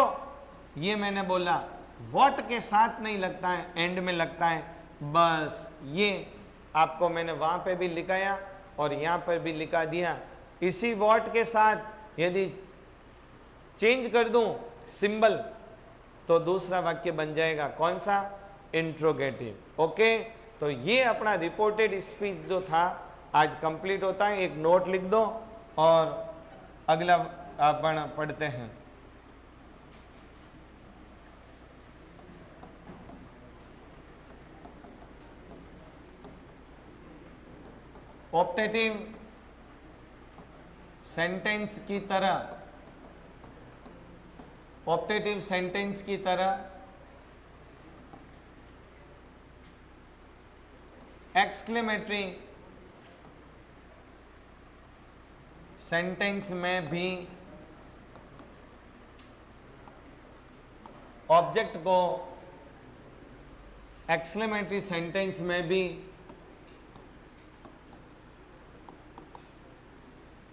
ये मैंने बोला व्हाट के साथ नहीं लगता है, एंड में लगता है। बस ये आपको मैंने वहां पे भी लिखाया और यहाँ पर भी लिखा दिया। इसी व्हाट के साथ यदि चेंज कर दूं सिंबल तो दूसरा वाक्य बन जाएगा कौन सा? इंट्रोगेटिव। ओके, तो ये अपना रिपोर्टेड स्पीच जो था आज कंप्लीट होता है। एक नोट लिख दो और अगला अपन पढ़ते हैं। ऑप्टेटिव सेंटेंस की तरह, ऑप्टेटिव सेंटेंस की तरह एक्सक्लेमेटरी सेंटेंस में भी ऑब्जेक्ट को, एक्सक्लेमेटरी सेंटेंस में भी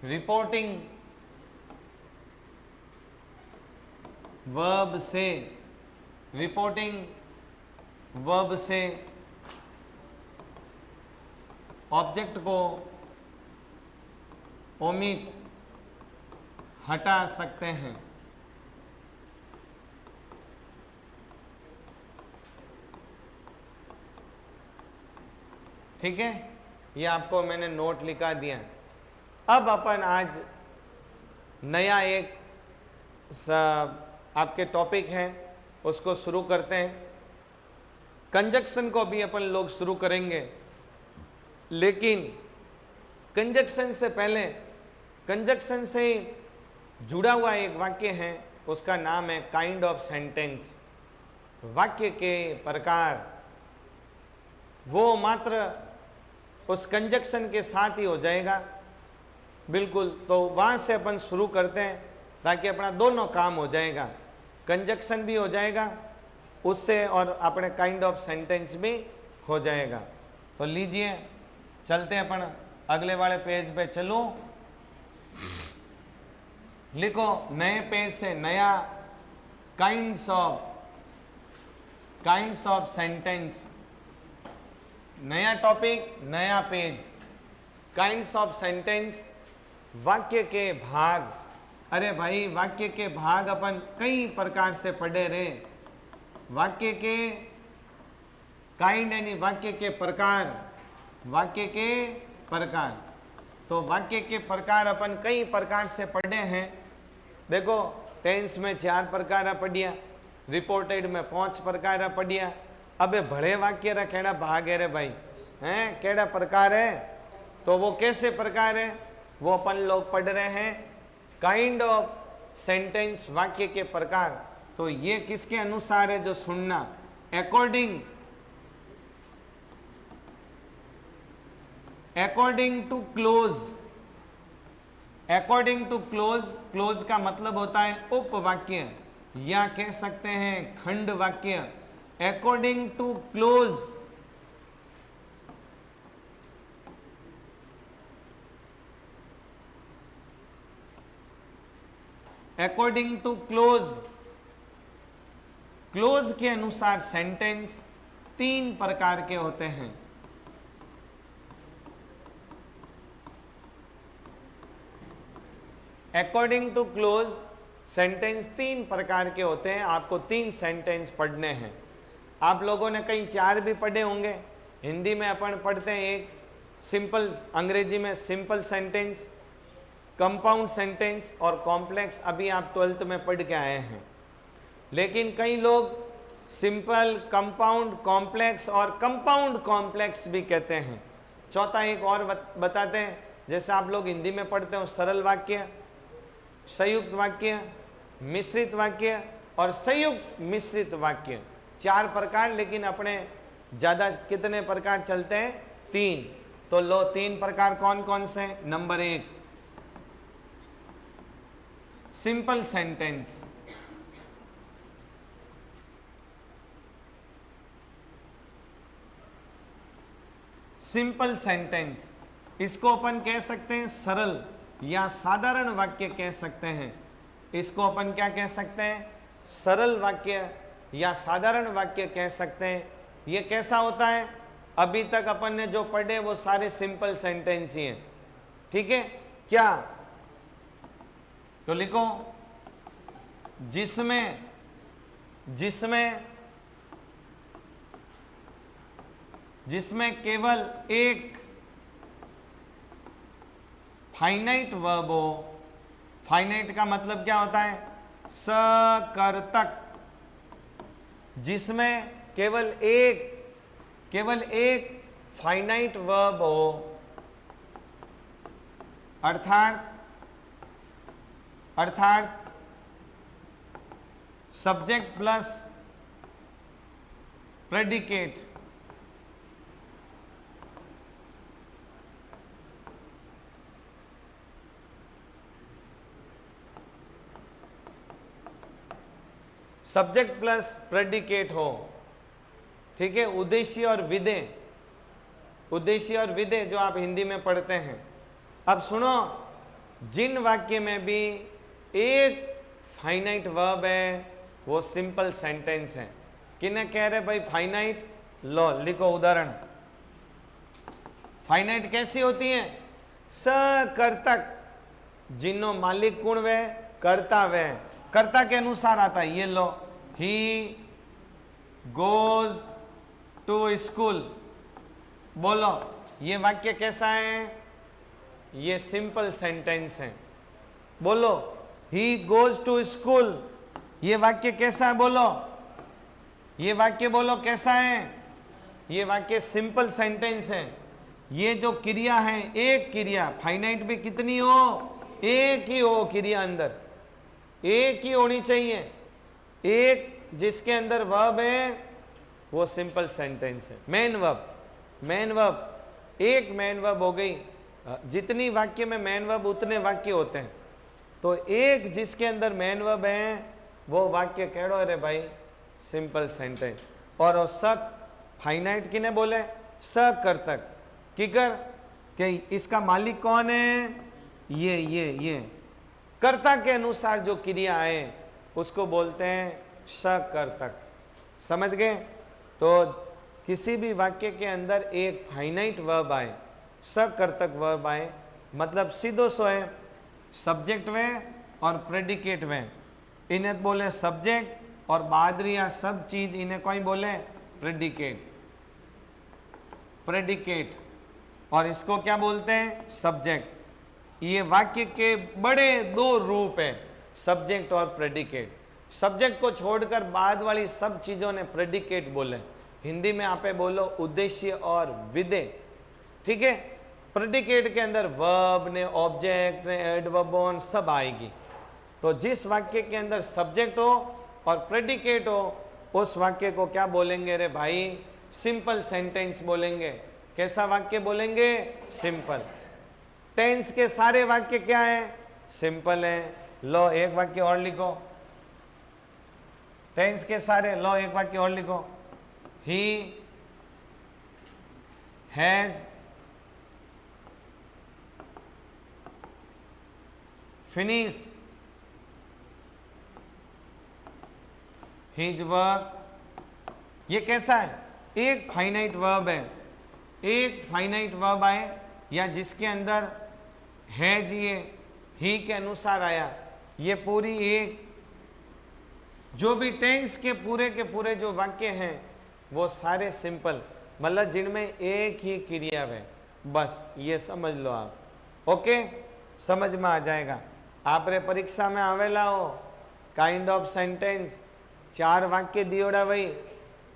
रिपोर्टिंग वर्ब से, रिपोर्टिंग वर्ब से ऑब्जेक्ट को ओमिट, हटा सकते हैं। ठीक है, ये आपको मैंने नोट लिखा दिया। अब अपन आज नया एक आपके टॉपिक है उसको शुरू करते हैं। कंजक्शन को भी अपन लोग शुरू करेंगे, लेकिन कंजक्शन से पहले, कंजक्शन से जुड़ा हुआ एक वाक्य है, उसका नाम है काइंड ऑफ सेंटेंस। वाक्य के प्रकार वो मात्र उस कंजक्शन के साथ ही हो जाएगा, बिल्कुल। तो वहां से अपन शुरू करते हैं ताकि अपना दोनों काम हो जाएगा, कंजक्शन भी हो जाएगा उससे और अपने काइंड ऑफ सेंटेंस भी हो जाएगा। तो लीजिए चलते हैं अपन अगले वाले पेज पे। चलो लिखो नए पेज से, नया काइंड्स ऑफ सेंटेंस, नया टॉपिक नया पेज। काइंड्स ऑफ सेंटेंस, वाक्य के भाग। अरे भाई, वाक्य के भाग अपन कई प्रकार से पढ़े रहे। वाक्य के काइंड यानी वाक्य के प्रकार, वाक्य के प्रकार। तो वाक्य के प्रकार अपन कई प्रकार से पढ़े हैं। देखो, टेंस में 4 प्रकार पढ़िया, रिपोर्टेड में 5 प्रकार पढ़िया। अबे भले वाक्य रा केड़ा भाग है रे भाई, हैं केड़ा प्रकार है? तो वो कैसे प्रकार है वो अपन लोग पढ़ रहे हैं। काइंड ऑफ सेंटेंस, वाक्य के प्रकार। तो ये किसके अनुसार है जो सुनना? According to clause, according to clause. Clause का मतलब होता है उपवाक्य या कह सकते हैं खंड वाक्य। According to clause, according to clause, clause के अनुसार सेंटेंस 3 प्रकार के होते हैं। अकॉर्डिंग टू क्लोज सेंटेंस 3 प्रकार के होते हैं। आपको 3 सेंटेंस पढ़ने हैं। आप लोगों ने कहीं 4 भी पढ़े होंगे। हिंदी में अपन पढ़ते हैं एक सिंपल, अंग्रेजी में सिंपल सेंटेंस, कंपाउंड सेंटेंस और कॉम्प्लेक्स। अभी आप 12th में पढ़ के आए हैं। लेकिन कई लोग सिंपल, कंपाउंड, कॉम्प्लेक्स और कंपाउंड कॉम्प्लेक्स भी कहते हैं। चौथा एक और बताते हैं, जैसे आप लोग हिंदी में पढ़ते हो सरल वाक्य, संयुक्त वाक्य, मिश्रित वाक्य और संयुक्त मिश्रित वाक्य। 4 प्रकार, लेकिन अपने ज़्यादा कितने प्रकार चलते हैं? 3। तो लो 3 प्रकार कौन कौन से? Number 1 simple sentence. Simple sentence, इसको अपन कह सकते हैं सरल या साधारण वाक्य कह सकते हैं। इसको अपन क्या कह सकते हैं? सरल वाक्य या साधारण वाक्य कह सकते हैं। ये कैसा होता है? अभी तक अपन ने जो पढ़े वो सारे सिंपल सेंटेंस ही हैं। ठीक है क्या? तो लिखो जिसमें जिसमें केवल एक फाइनाइट वर्ब हो। फाइनाइट का मतलब क्या होता है? सकर्तक। जिसमें केवल एक फाइनाइट वर्ब हो, अर्थात subject plus predicate. Subject plus predicate हो, ठीक है। उद्देश्य और विधेय जो आप हिंदी में पढ़ते हैं। अब सुनो, जिन वाक्य में भी एक फाइनाइट वर्ब है वो सिंपल सेंटेंस है। किन्हें कह रहे भाई फाइनाइट? लो लिखो उदाहरण। फाइनाइट कैसी होती है? सकर्तक, जिन्नो मालिक गुण वे, कर्ता वे, कर्ता के अनुसार आता है। ये लो, ही गोज टू स्कूल। बोलो ये वाक्य कैसा है? ये सिंपल सेंटेंस है। बोलो ही गोज टू स्कूल, ये वाक्य कैसा है? बोलो ये वाक्य बोलो कैसा है? ये वाक्य सिंपल सेंटेंस है। ये जो क्रिया है, एक क्रिया, फाइनाइट भी कितनी हो? एक ही हो क्रिया, अंदर एक ही होनी चाहिए। एक जिसके अंदर वर्ब है वो सिंपल सेंटेंस है। मेन वर्ब, एक मेन वर्ब हो गई। जितनी वाक्य में मेन वर्ब उतने वाक्य होते हैं। तो एक जिसके अंदर मेन वर्ब है वो वाक्य केड़ो रे भाई? Simple sentence. और सक फाइनाइट किने बोले? सकर्तक। किकर कि इसका मालिक कौन है? ये कर्ता के अनुसार जो क्रिया है उसको बोलते हैं सकर्तक। समझ गए? तो किसी भी वाक्य के अंदर एक फाइनाइट वर्ब आए, सकर्तक वर्ब आए, मतलब सीधो सो है सब्जेक्ट में और प्रेडिकेट में। इन्हें बोले सब्जेक्ट, और बादरिया सब चीज इन्हें कोई बोले प्रेडिकेट, और इसको क्या बोलते हैं? सब्जेक्ट। ये वाक्य के बड़े दो रूप हैं, सब्जेक्ट और प्रेडिकेट। सब्जेक्ट को छोड़कर बाद वाली सब चीजों ने प्रेडिकेट बोले। हिंदी में आपे बोलो उद्देश्य और विधेय, ठीक है। प्रेडिकेट के अंदर वर्ब ने, ऑब्जेक्ट ने, एडवर्ब सब आएगी। तो जिस वाक्य के अंदर सब्जेक्ट हो और प्रेडिकेट हो उस वाक्य को क्या बोलेंगे रे भाई? सिंपल सेंटेंस बोलेंगे। कैसा वाक्य बोलेंगे? सिंपल। टेंस के सारे वाक्य क्या है? सिंपल है। लो एक वाक्य और लिखो, टेंस के सारे। लो एक वाक्य और लिखो, he has finish his work. ये कैसा है? एक फाइनाइट वर्ब है, एक फाइनाइट वर्ब आए या जिसके अंदर हैज ये ही के अनुसार आया। ये पूरी एक जो भी टेंस के पूरे जो वाक्य हैं वो सारे सिंपल, मतलब जिनमें एक ही क्रिया है। बस ये समझ लो आप। ओके, समझ में आ जाएगा। आप रे परीक्षा में आवेला हो, काइंड ऑफ सेंटेंस 4 वाक्य दियोड़ा भाई,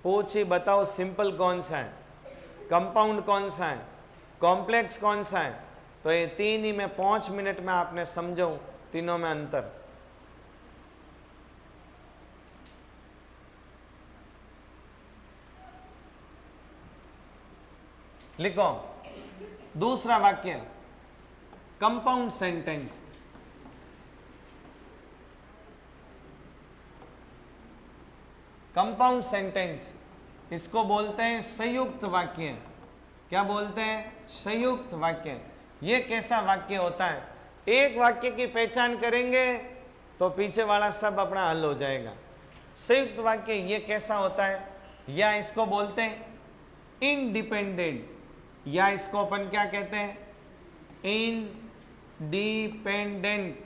पूछी बताओ सिंपल कौन सा है, कंपाउंड कौन सा है, कॉम्प्लेक्स कौन सा है। तो ये 3 ही मैं 5 मिनट में आपने समझाऊं तीनों में अंतर। लिखो दूसरा वाक्य, कंपाउंड सेंटेंस। कंपाउंड सेंटेंस इसको बोलते हैं संयुक्त वाक्य। क्या बोलते हैं? संयुक्त वाक्य। ये कैसा वाक्य होता है? एक वाक्य की पहचान करेंगे तो पीछे वाला सब अपना हल हो जाएगा। संयुक्त वाक्य ये कैसा होता है? या इसको बोलते हैं इंडिपेंडेंट, या इसको अपन क्या कहते हैं? इंडिपेंडेंट।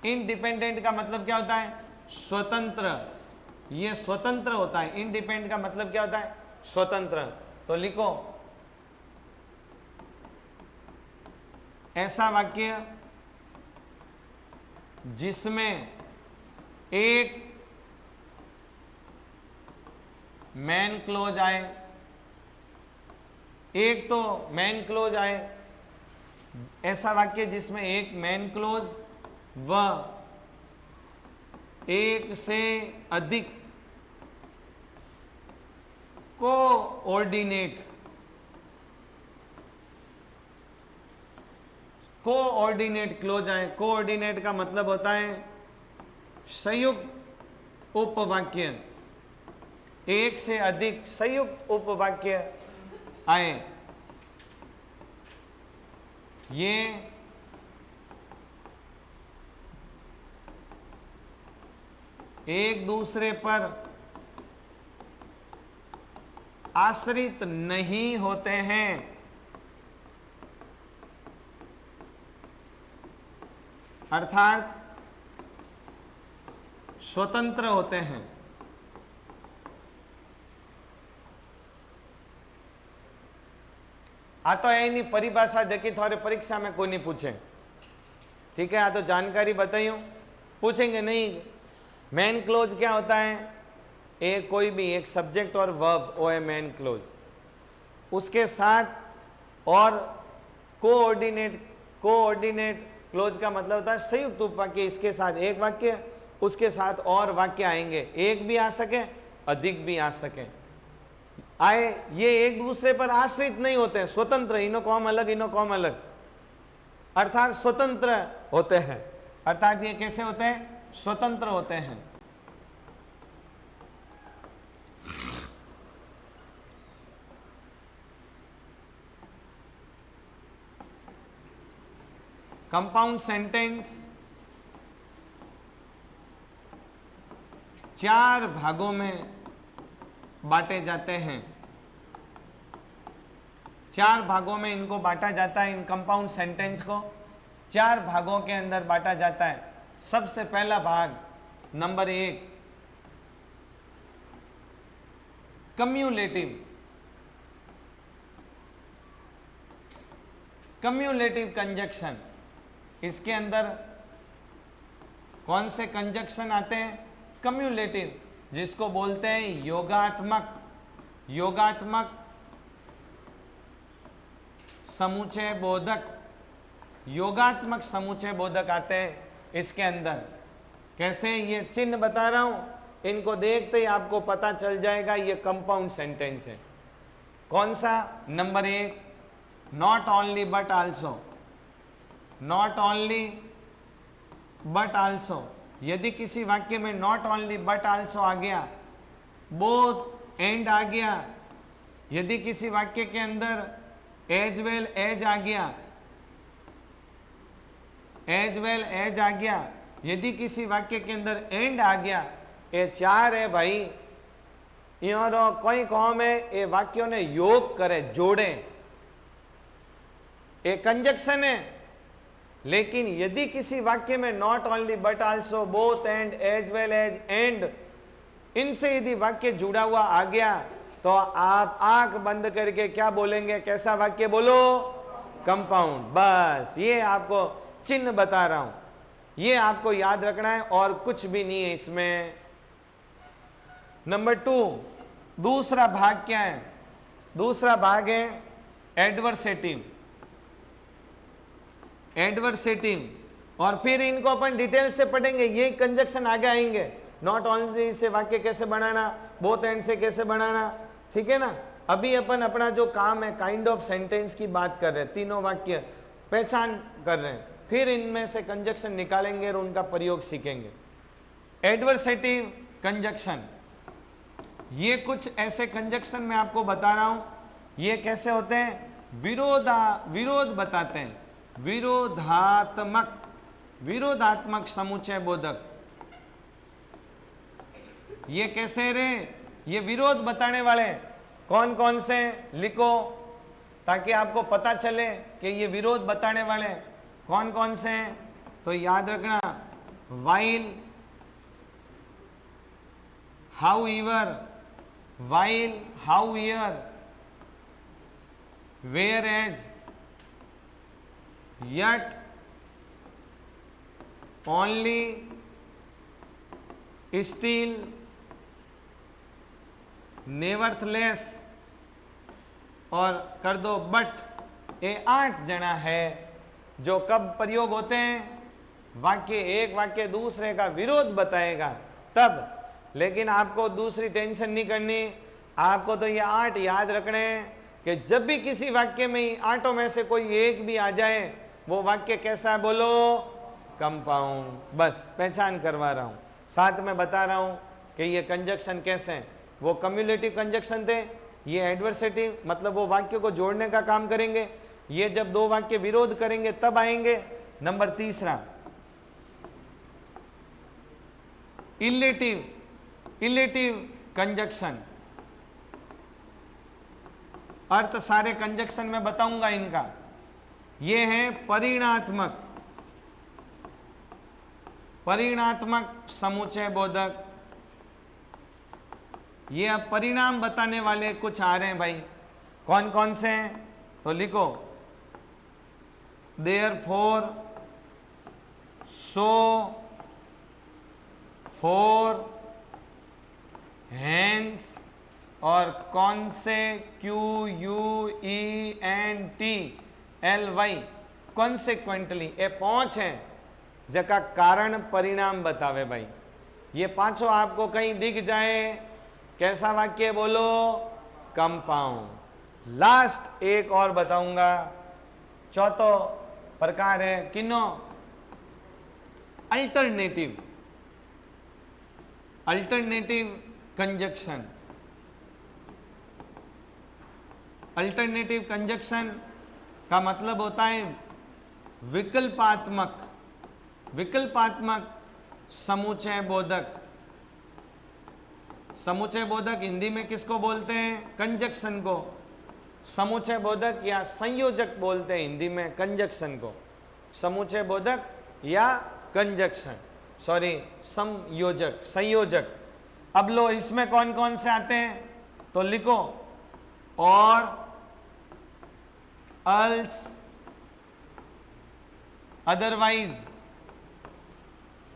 इंडिपेंडेंट का मतलब क्या होता है? स्वतंत्र। ये स्वतंत्र होता है। इंडिपेंडेंट का मतलब क्या होता है? स्वतंत्र। तो लिखो ऐसा वाक्य जिसमें एक मेन क्लोज आए, एक तो मेन क्लोज आए, ऐसा वाक्य जिसमें एक मेन क्लोज व एक से अधिक कोऑर्डिनेट क्लोज आए। कोऑर्डिनेट का मतलब होता है संयुक्त उपवाक्य, एक से अधिक संयुक्त उपवाक्य आए, ये एक दूसरे पर आश्रित नहीं होते हैं, अर्थात स्वतंत्र होते हैं। आ तो एनी परिभाषा जकी थोड़े परीक्षा में कोई नहीं पूछे, ठीक है। आ तो जानकारी बताइयो, पूछेंगे नहीं। मेन क्लोज क्या होता है? एक कोई भी एक सब्जेक्ट और वर्ब, वो है मेन क्लोज। उसके साथ और कोऑर्डिनेट क्लोज का मतलब होता है संयुक्त उपवाक्य। इसके साथ एक वाक्य, उसके साथ और वाक्य आएंगे, एक भी आ सके अधिक भी आ सके, आए, ये एक दूसरे पर आश्रित नहीं होते हैं, स्वतंत्र, इनो कॉम अलग इनो कॉम अलग, अर्थात स्वतंत्र होते हैं। अर्थात ये कैसे होते हैं? स्वतंत्र होते हैं। कंपाउंड सेंटेंस 4 भागों में बांटे जाते हैं। 4 भागों में इनको बांटा जाता है। इन कंपाउंड सेंटेंस को 4 भागों के अंदर बांटा जाता है। सबसे पहला भाग नंबर 1 कम्युलेटिव कंजक्शन। इसके अंदर कौन से कंजक्शन आते हैं? कम्युलेटिव, जिसको बोलते हैं योगात्मक समुच्चय बोधक। योगात्मक समुच्चय बोधक आते हैं इसके अंदर। कैसे? ये चिन्ह बता रहा हूं, इनको देखते ही आपको पता चल जाएगा ये कंपाउंड सेंटेंस है। कौन सा? Number 1 not only but also. Not only but also, यदि किसी वाक्य में नॉट ओनली बट आल्सो आ गया, बोथ एंड आ गया, यदि किसी वाक्य के अंदर एज वेल एज आ गया, एज वेल एज आ गया, यदि किसी वाक्य के अंदर एंड आ गया, ये 4 है भाई। इन्होंने कोई कौम है ये वाक्यों ने योग करे, जोड़े, ये कंजक्शन है। लेकिन यदि किसी वाक्य में not only but also, both and, as well as, and, इनसे यदि वाक्य जुड़ा हुआ आ गया तो आप आंख बंद करके क्या बोलेंगे? कैसा वाक्य बोलो? कंपाउंड। बस ये आपको चिन्ह बता रहा हूं, ये आपको याद रखना है और कुछ भी नहीं है इसमें। नंबर 2 दूसरा भाग क्या है? दूसरा भाग है एडवर्सेटिव। और फिर इनको अपन डिटेल से पढ़ेंगे, ये कंजक्शन आगे आएंगे। नॉट ओनली से वाक्य कैसे बनाना, बोथ एंड से कैसे बनाना, ठीक है ना। अभी अपन अपना जो काम है काइंड ऑफ सेंटेंस की बात कर रहे हैं, तीनों वाक्य पहचान कर रहे हैं, फिर इनमें से कंजक्शन निकालेंगे और उनका प्रयोग सीखेंगे। एडवर्सेटिव कंजक्शन, ये कुछ ऐसे कंजक्शन मैं आपको बता रहा हूं, ये कैसे होते हैं? विरोध बताते हैं, विरोधात्मक समुच्चय बोधक। ये कैसे रे? ये विरोध बताने वाले कौन कौन से लिखो, ताकि आपको पता चले कि ये विरोध बताने वाले कौन कौन से हैं। तो याद रखना, while, however, while, however, whereas, yet, only, still, nevertheless और कर दो बट। ये 8 जना है जो कब प्रयोग होते हैं, वाक्य एक वाक्य दूसरे का विरोध बताएगा तब। लेकिन आपको दूसरी टेंशन नहीं करनी, आपको तो ये 8 याद रखने हैं कि जब भी किसी वाक्य में 8 में से कोई एक भी आ जाए, वो वाक्य कैसा है बोलो, कंपाउंड। बस पहचान करवा रहा हूं, साथ में बता रहा हूं कि ये कंजक्शन कैसे हैं। वो कम्युलेटिव कंजक्शन थे, ये एडवर्सेटिव मतलब वो वाक्य को जोड़ने का काम करेंगे। ये जब 2 वाक्य विरोध करेंगे तब आएंगे। नंबर तीसरा इलेटिव कंजक्शन। अर्थ सारे कंजक्शन में बताऊंगा इनका। ये है परिणात्मक समुच्चय बोधक। ये अब परिणाम बताने वाले कुछ आ रहे हैं भाई, कौन कौन से हैं तो लिखो। देयरफॉर, सो, फॉर, हैंस और कौन से, QUENTLY, कॉन्सिक्वेंटली। ये 5 हैं जका कारण परिणाम बतावे भाई। ये 5 आपको कहीं दिख जाए, कैसा वाक्य बोलो, कंपाउंड। लास्ट एक और बताऊंगा, चौथा प्रकार है किनो, अल्टरनेटिव कंजक्शन। अल्टरनेटिव कंजक्शन का मतलब होता है विकल्पात्मक समुच्चय बोधक। समुच्चय बोधक हिंदी में किसको बोलते हैं, कंजक्शन को। समुच्चय बोधक या संयोजक बोलते हैं हिंदी में कंजक्शन को। समुच्चय बोधक या कंजक्शन, सॉरी संयोजक, संयोजक। अब लो इसमें कौन कौन से आते हैं तो लिखो, और, अल्स, अदरवाइज,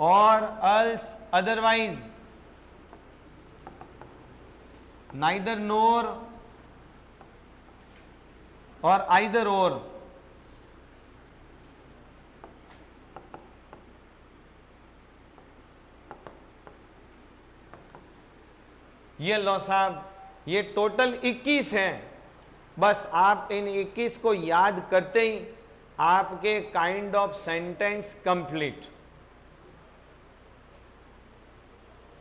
और, अल्स, अदरवाइज, नाइदर नोर और आइदर और। ये लो साहब, ये टोटल 21 हैं। बस आप इन 21 को याद करते ही आपके काइंड ऑफ सेंटेंस कंप्लीट।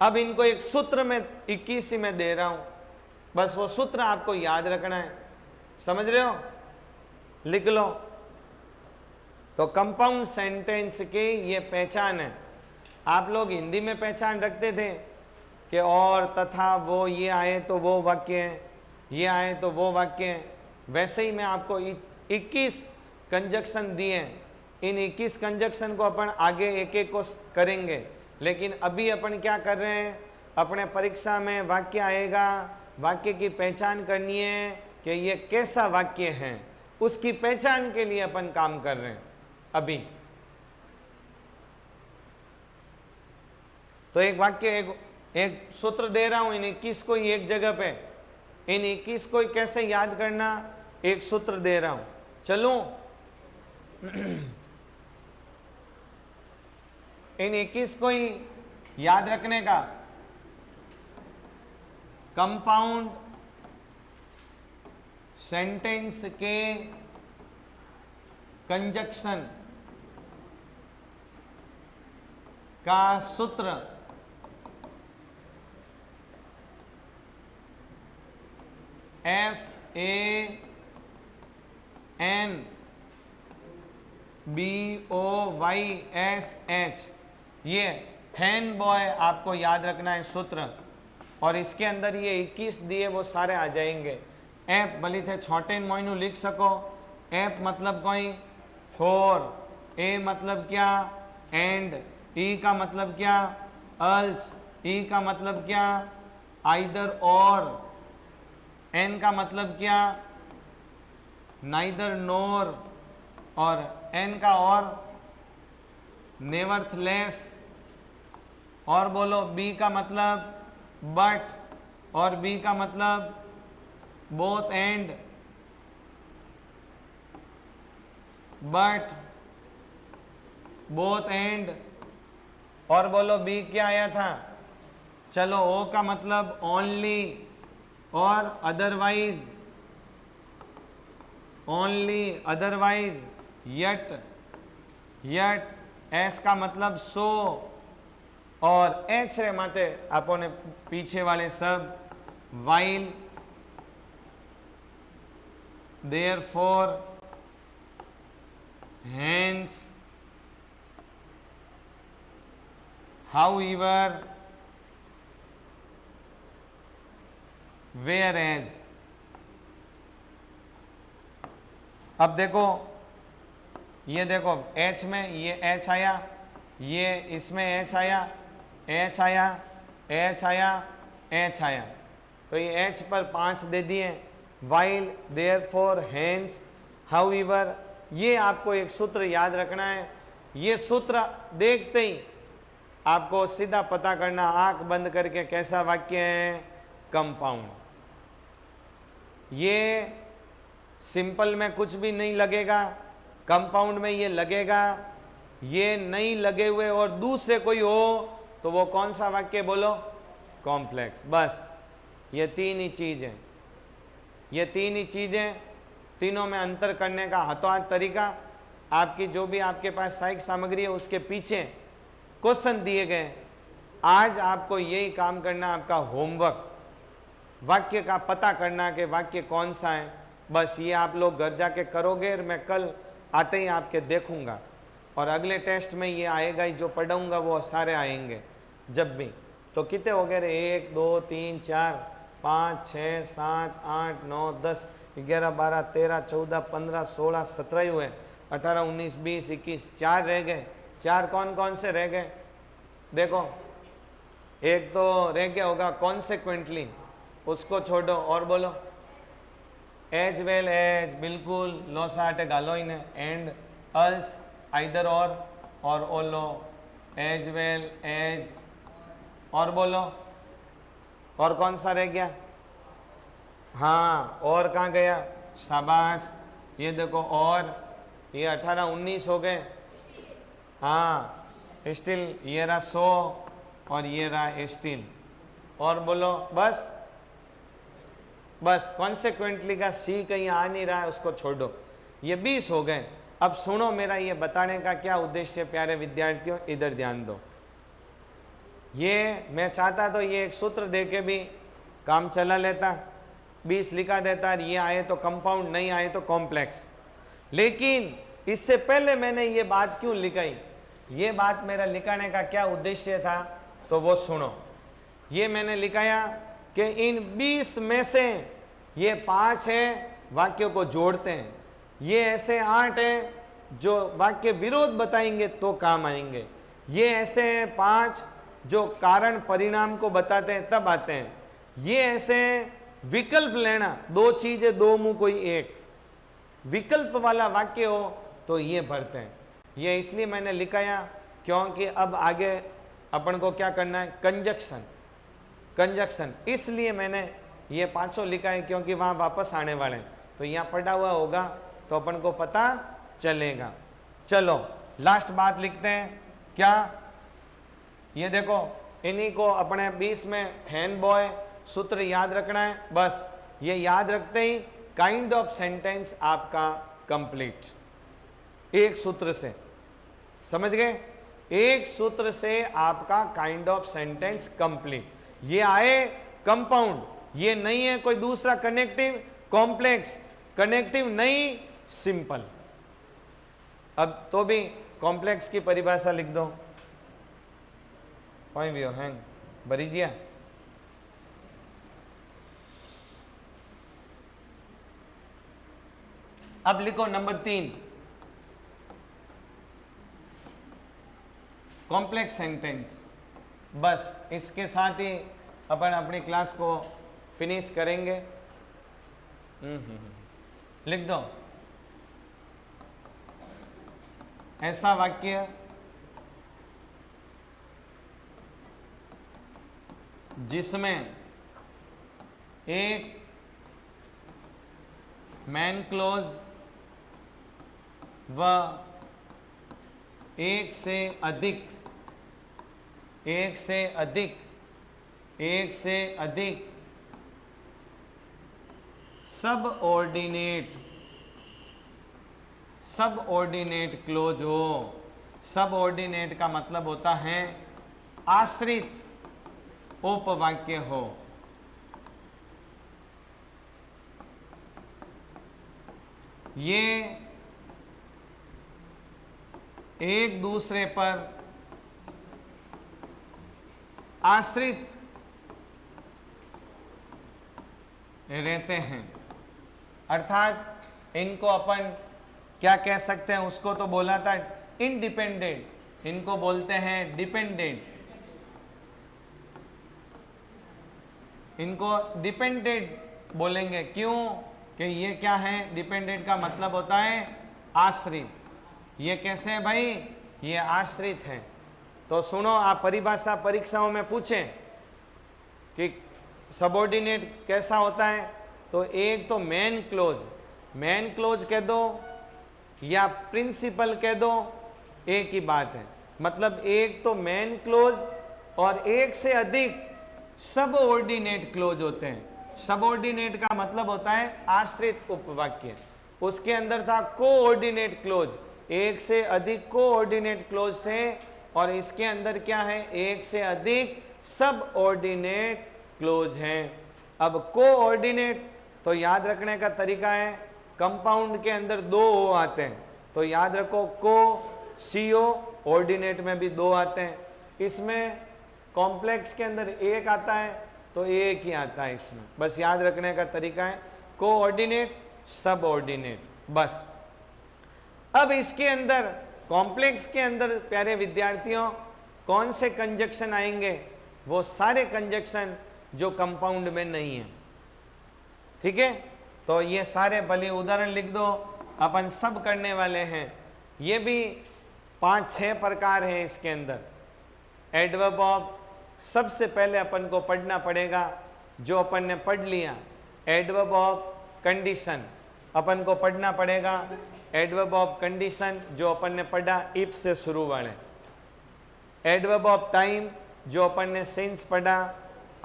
अब इनको एक सूत्र में 21 ही मैं दे रहा हूं, बस वो सूत्र आपको याद रखना है। समझ रहे हो, लिख लो। तो कंपाउंड सेंटेंस की ये पहचान है। आप लोग हिंदी में पहचान रखते थे कि और, तथा, वो, ये आए तो वो वाक्य है, ये आए तो वो वाक्य है। वैसे ही मैं आपको 21 कंजक्शन दिए हैं। इन 21 कंजक्शन को अपन आगे एक एक को करेंगे, लेकिन अभी अपन क्या कर रहे हैं, अपने परीक्षा में वाक्य आएगा, वाक्य की पहचान करनी है कि ये कैसा वाक्य है, उसकी पहचान के लिए अपन काम कर रहे हैं अभी। तो एक वाक्य, एक सूत्र दे रहा हूं इन 21 को ही एक जगह पे। इन 21 को कैसे याद करना, एक सूत्र दे रहा हूं, चलो। इन 21 को ही याद रखने का, कंपाउंड सेंटेंस के कंजक्शन का सूत्र FANBOYSH। ये फैन बॉय आपको याद रखना है सूत्र, और इसके अंदर ये 21 दिए वो सारे आ जाएंगे। एप भली थे छोटे मोइनू लिख सको। एप मतलब कोई फॉर, ए मतलब क्या एंड, ई का मतलब क्या अल्स, ई का मतलब क्या आइदर और, एन का मतलब क्या, नाइदर नोर, और एन का और नेवर्थलेस, और बोलो बी का मतलब बट, और बी का मतलब both and, but, both and, और बोलो बी क्या आया था, चलो ओ का मतलब ओनली और otherwise, only otherwise, yet, yet, S का मतलब सो, और एच रे माते आपने पीछे वाले सब, while, therefore, hence, however, whereas. अब देखो, ये देखो एच में ये एच आया, ये इसमें एच आया, एच आया, एच आया, एच आया, तो ये एच पर 5 दे दिए, वाइल, देयरफॉर, हेंस, हाउएवर। ये आपको एक सूत्र याद रखना है। ये सूत्र देखते ही आपको सीधा पता करना, आंख बंद करके, कैसा वाक्य है, कंपाउंड। ये सिंपल में कुछ भी नहीं लगेगा, कंपाउंड में ये लगेगा। ये नहीं लगे हुए और दूसरे कोई हो तो वो कौन सा वाक्य बोलो, कॉम्प्लेक्स। बस ये 3 ही चीज है, ये 3 ही चीजें, तीनों में अंतर करने का हाथों हाथ तरीका, आपकी जो भी आपके पास सहायक सामग्री है उसके पीछे क्वेश्चन दिए गए। आज आपको यही काम करना, आपका होमवर्क, वाक्य का पता करना कि वाक्य कौन सा है। बस ये आप लोग घर जाके करोगे और मैं कल आते ही आपके देखूंगा, और अगले टेस्ट में ये आएगा ही, जो पढ़ाऊंगा वो सारे आएंगे जब भी। तो कितने हो गए, 1 2 3 4 5 6 7 8 9 10 11 12 13 14 15 16 17 ही हुए, 18 19 20 21, 4 रह गए। 4 कौन कौन से रह गए, देखो, एक तो रह गया होगा कॉन्सिक्वेंटली, उसको छोड़ो, और बोलो एज वेल एज, बिल्कुल लोसा आटे गालो इन्हें, एंड, अल्स, आइदर और ओलो, एज वेल एज, और बोलो, और कौन सा रह गया, हाँ और कहाँ गया, शाबाश, ये देखो, और ये 18 19 हो गए, हाँ स्टिल, ये रहा 100 और ये रहा स्टिल, और बोलो बस, बस कॉन्सिक्वेंटली का सी कहीं आ नहीं रहा है, उसको छोड़ो। ये 20 हो गए। अब सुनो, मेरा ये बताने का क्या उद्देश्य, प्यारे विद्यार्थियों, इधर ध्यान दो। ये मैं चाहता तो ये एक सूत्र दे के भी काम चला लेता, 20 लिखा देता, ये आए तो कंपाउंड, नहीं आए तो कॉम्प्लेक्स। लेकिन इससे पहले मैंने ये बात क्यों लिखाई, ये बात मेरा लिखाने का क्या उद्देश्य था, तो वो सुनो। ये मैंने लिखाया कि इन 20 में से ये 5 है वाक्यों को जोड़ते हैं, ये ऐसे 8 हैं जो वाक्य विरोध बताएंगे तो काम आएंगे, ये ऐसे हैं 5 जो कारण परिणाम को बताते हैं तब आते हैं, ये ऐसे विकल्प लेना, 2 चीजें 2 मुंह कोई एक, विकल्प वाला वाक्य हो तो ये भरते हैं। ये इसलिए मैंने लिखाया क्योंकि अब आगे अपन को क्या करना है, कंजक्शन, कंजक्शन, इसलिए मैंने ये 500 लिखा है, क्योंकि वहां वापस आने वाले हैं, तो यहाँ पढ़ा हुआ होगा तो अपन को पता चलेगा। चलो लास्ट बात लिखते हैं, क्या, ये देखो, इन्हीं को अपने 20 में फैन बॉय सूत्र याद रखना है। बस ये याद रखते ही काइंड ऑफ सेंटेंस आपका कंप्लीट, एक सूत्र से, समझ गए, एक सूत्र से आपका काइंड ऑफ सेंटेंस कंप्लीट। ये आए कंपाउंड, ये नहीं है कोई दूसरा कनेक्टिव, कॉम्प्लेक्स, कनेक्टिव नहीं, सिंपल। अब तो भी कॉम्प्लेक्स की परिभाषा लिख दो, कोई भी हो, हैंग बरीजिया, अब लिखो नंबर 3, कॉम्प्लेक्स सेंटेंस। बस इसके साथ ही अपन अपनी क्लास को फिनिश करेंगे। लिख दो, ऐसा वाक्य जिसमें एक मैन क्लोज व एक से अधिक सबऑर्डिनेट क्लोज हो। सबऑर्डिनेट का मतलब होता है आश्रित उपवाक्य हो। ये एक दूसरे पर आश्रित रहते हैं, अर्थात इनको अपन क्या कह सकते हैं, उसको तो बोला था इंडिपेंडेंट, इनको बोलते हैं डिपेंडेंट। इनको डिपेंडेंट बोलेंगे, क्यों कि ये क्या है, डिपेंडेंट का मतलब होता है आश्रित। ये कैसे है भाई, ये आश्रित है। तो सुनो, आप परिभाषा परीक्षाओं में पूछें कि सबऑर्डिनेट कैसा होता है, तो एक तो मेन क्लोज कह दो या प्रिंसिपल कह दो, एक ही बात है। मतलब एक तो मेन क्लोज और एक से अधिक सबऑर्डिनेट क्लोज होते हैं। सबऑर्डिनेट का मतलब होता है आश्रित उपवाक्य। उसके अंदर था कोऑर्डिनेट क्लोज, एक से अधिक कोऑर्डिनेट क्लोज थे, और इसके अंदर क्या है, एक से अधिक सबऑर्डिनेट क्लोज हैं। अब कोऑर्डिनेट तो याद रखने का तरीका है, कंपाउंड के अंदर दो ओ आते हैं, तो याद रखो को CO, ऑर्डिनेट में भी दो आते हैं। इसमें कॉम्प्लेक्स के अंदर एक आता है तो एक ही आता है इसमें, बस याद रखने का तरीका है कोऑर्डिनेट सबऑर्डिनेट, बस। अब इसके अंदर कॉम्प्लेक्स के अंदर प्यारे विद्यार्थियों कौन से कंजक्शन आएंगे, वो सारे कंजक्शन जो कंपाउंड में नहीं है, ठीक है। तो ये सारे भले उदाहरण लिख दो, अपन सब करने वाले हैं। ये भी 5-6 प्रकार हैं इसके अंदर। एडवर्ब ऑफ, सबसे पहले अपन को पढ़ना पड़ेगा जो अपन ने पढ़ लिया, एडवर्ब ऑफ कंडीशन अपन को पढ़ना पड़ेगा। एडवर्ब ऑफ कंडीशन जो अपन ने पढ़ा इफ से शुरू वाले। एडवर्ब ऑफ टाइम जो अपन ने सिंस पढ़ा,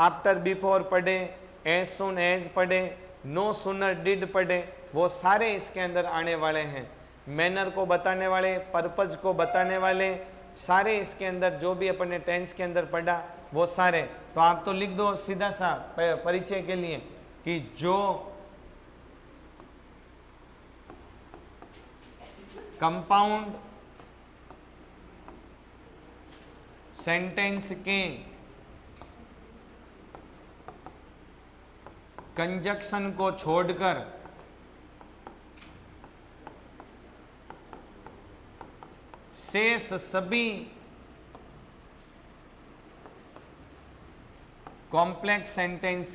आफ्टर बिफोर पढ़े, एज सुन एज पढ़े, नो सुनर डिड पढ़े, वो सारे इसके अंदर आने वाले हैं। मैनर को बताने वाले, पर्पज को बताने वाले, सारे इसके अंदर जो भी अपन ने टेंस के अंदर पढ़ा वो सारे। तो आप तो लिख दो सीधा सा परिचय के लिए कि जो कंपाउंड सेंटेंस के कंजक्शन को छोड़कर शेष सभी कॉम्प्लेक्स सेंटेंस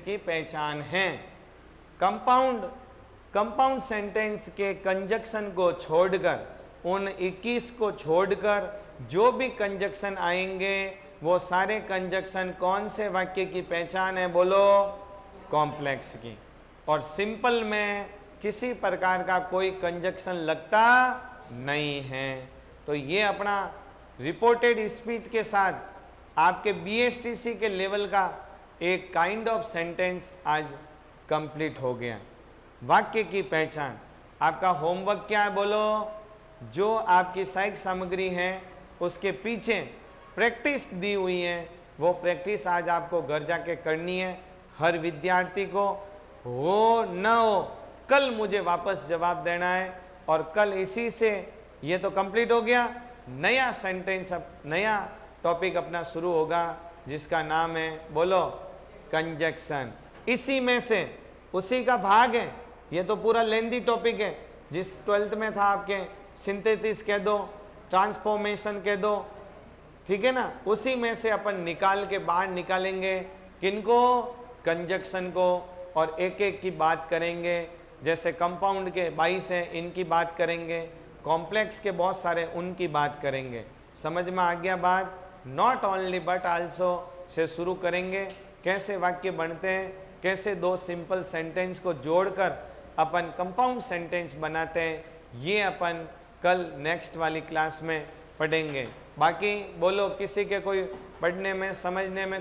की पहचान है। कंपाउंड सेंटेंस के कंजक्शन को छोड़कर, उन 21 को छोड़कर जो भी कंजक्शन आएंगे वो सारे कंजक्शन कौन से वाक्य की पहचान है, बोलो कॉम्प्लेक्स की। और सिंपल में किसी प्रकार का कोई कंजक्शन लगता नहीं है। तो ये अपना रिपोर्टेड स्पीच के साथ आपके BSTC के लेवल का एक काइंड ऑफ सेंटेंस आज कंप्लीट हो गया। वाक्य की पहचान, आपका होमवर्क क्या है, बोलो जो आपकी साहित्य सामग्री है उसके पीछे प्रैक्टिस दी हुई है, वो प्रैक्टिस आज आपको घर जाके करनी है। हर विद्यार्थी को हो न हो कल मुझे वापस जवाब देना है, और कल इसी से ये तो कंप्लीट हो गया, नया सेंटेंस, नया टॉपिक अपना शुरू होगा जिसका नाम है, बोलो कंजक्शन। इसी में से उसी का भाग है ये तो पूरा लेंदी टॉपिक है, जिस 12th में था आपके, सिंथेसिस कह दो, ट्रांसफॉर्मेशन कह दो, ठीक है ना। उसी में से अपन निकाल के बाहर निकालेंगे किनको, कंजक्शन को, और एक एक की बात करेंगे। जैसे कंपाउंड के 22 हैं, इनकी बात करेंगे, कॉम्प्लेक्स के बहुत सारे, उनकी बात करेंगे। समझ में आ गया बात। Not only but also say शुरू करेंगे, कैसे वाक्य बनते हैं, कैसे दो सिंपल सेंटेंस को जोड़कर अपन कंपाउंड सेंटेंस बनाते हैं, ये अपन कल नेक्स्ट वाली क्लास में पढ़ेंगे। बाकी बोलो, किसी के कोई पढ़ने में समझने में